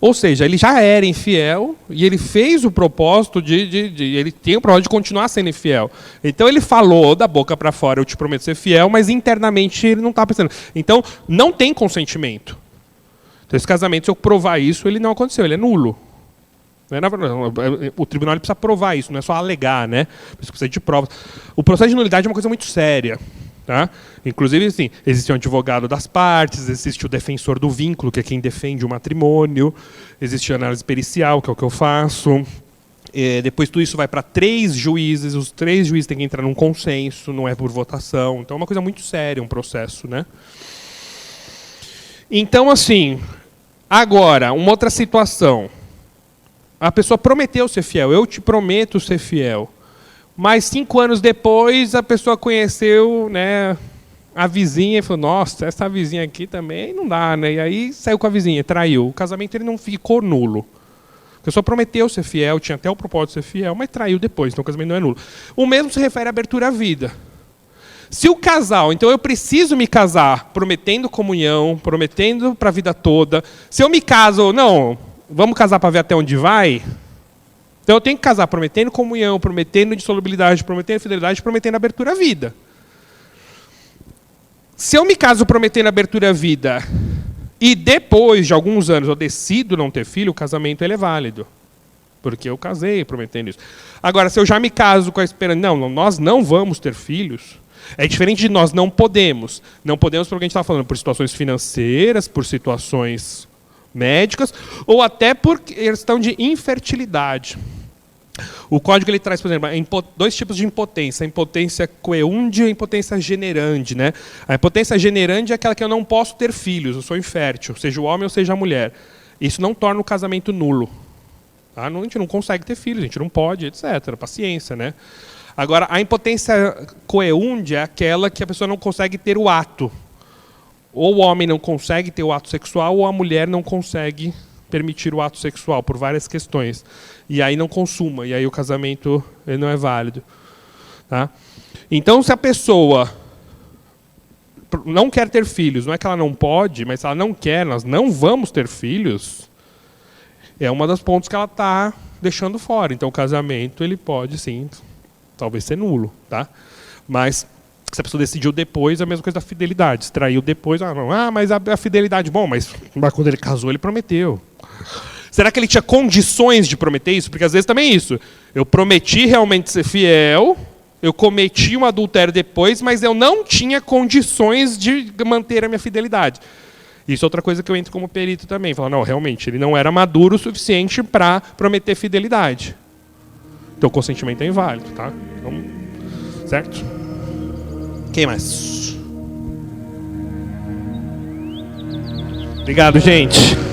Ou seja, ele já era infiel e ele fez o propósito ele tem o propósito de continuar sendo infiel. Então ele falou da boca para fora, eu te prometo ser fiel, mas internamente ele não está pensando. Então não tem consentimento. Então esse casamento, se eu provar isso, ele não aconteceu, ele é nulo. O tribunal precisa provar isso, não é só alegar, né? Precisa de provas. O processo de nulidade é uma coisa muito séria. Tá? Inclusive, assim, existe um advogado das partes, existe o defensor do vínculo, que é quem defende o matrimônio, existe a análise pericial, que é o que eu faço. Depois tudo isso vai para 3 juízes, os 3 juízes têm que entrar num consenso, não é por votação. Então é uma coisa muito séria, um processo, né? Então, assim, agora, uma outra situação. a pessoa prometeu ser fiel, eu te prometo ser fiel. Mas 5 anos depois, a pessoa conheceu, né, a vizinha e falou, nossa, essa vizinha aqui também não dá, né? E aí saiu com a vizinha, traiu. O casamento ele não ficou nulo. A pessoa prometeu ser fiel, tinha até o propósito de ser fiel, mas traiu depois, então o casamento não é nulo. O mesmo se refere à abertura à vida. Se o casal, então eu preciso me casar prometendo comunhão, prometendo para a vida toda. Se eu me caso, não, vamos casar para ver até onde vai? Então eu tenho que casar prometendo comunhão, prometendo indissolubilidade, prometendo fidelidade, prometendo abertura à vida. Se eu me caso prometendo abertura à vida e depois de alguns anos eu decido não ter filho, o casamento ele é válido. Porque eu casei prometendo isso. Agora, se eu já me caso com a esperança, não, nós não vamos ter filhos, é diferente de nós não podemos. Não podemos porque a gente está falando por situações financeiras, por situações médicas, ou até por questão de infertilidade. O código ele traz, por exemplo, 2 tipos de impotência. A impotência coeunde e a impotência generande. Né? A impotência generande é aquela que eu não posso ter filhos, eu sou infértil, seja o homem ou seja a mulher. Isso não torna o casamento nulo. Tá? A gente não consegue ter filhos, a gente não pode, etc. Paciência, né? Agora, a impotência coeunde é aquela que a pessoa não consegue ter o ato. Ou o homem não consegue ter o ato sexual, ou a mulher não consegue permitir o ato sexual, por várias questões. E aí não consuma, e aí o casamento ele não é válido. Tá? Então, se a pessoa não quer ter filhos, não é que ela não pode, mas se ela não quer, nós não vamos ter filhos, é uma das pontos que ela está deixando fora. Então, o casamento ele pode, sim, talvez ser nulo. Tá? Mas se a pessoa decidiu depois, é a mesma coisa da fidelidade. Se traiu depois, mas a fidelidade, bom, mas quando ele casou, ele prometeu. Será que ele tinha condições de prometer isso? Porque às vezes também é isso. Eu prometi realmente ser fiel, eu cometi um adultério depois, mas eu não tinha condições de manter a minha fidelidade. Isso é outra coisa que eu entro como perito também. Falar, não, realmente, ele não era maduro o suficiente para prometer fidelidade. Então o consentimento é inválido, tá? Então, certo? Quem mais? Obrigado, gente.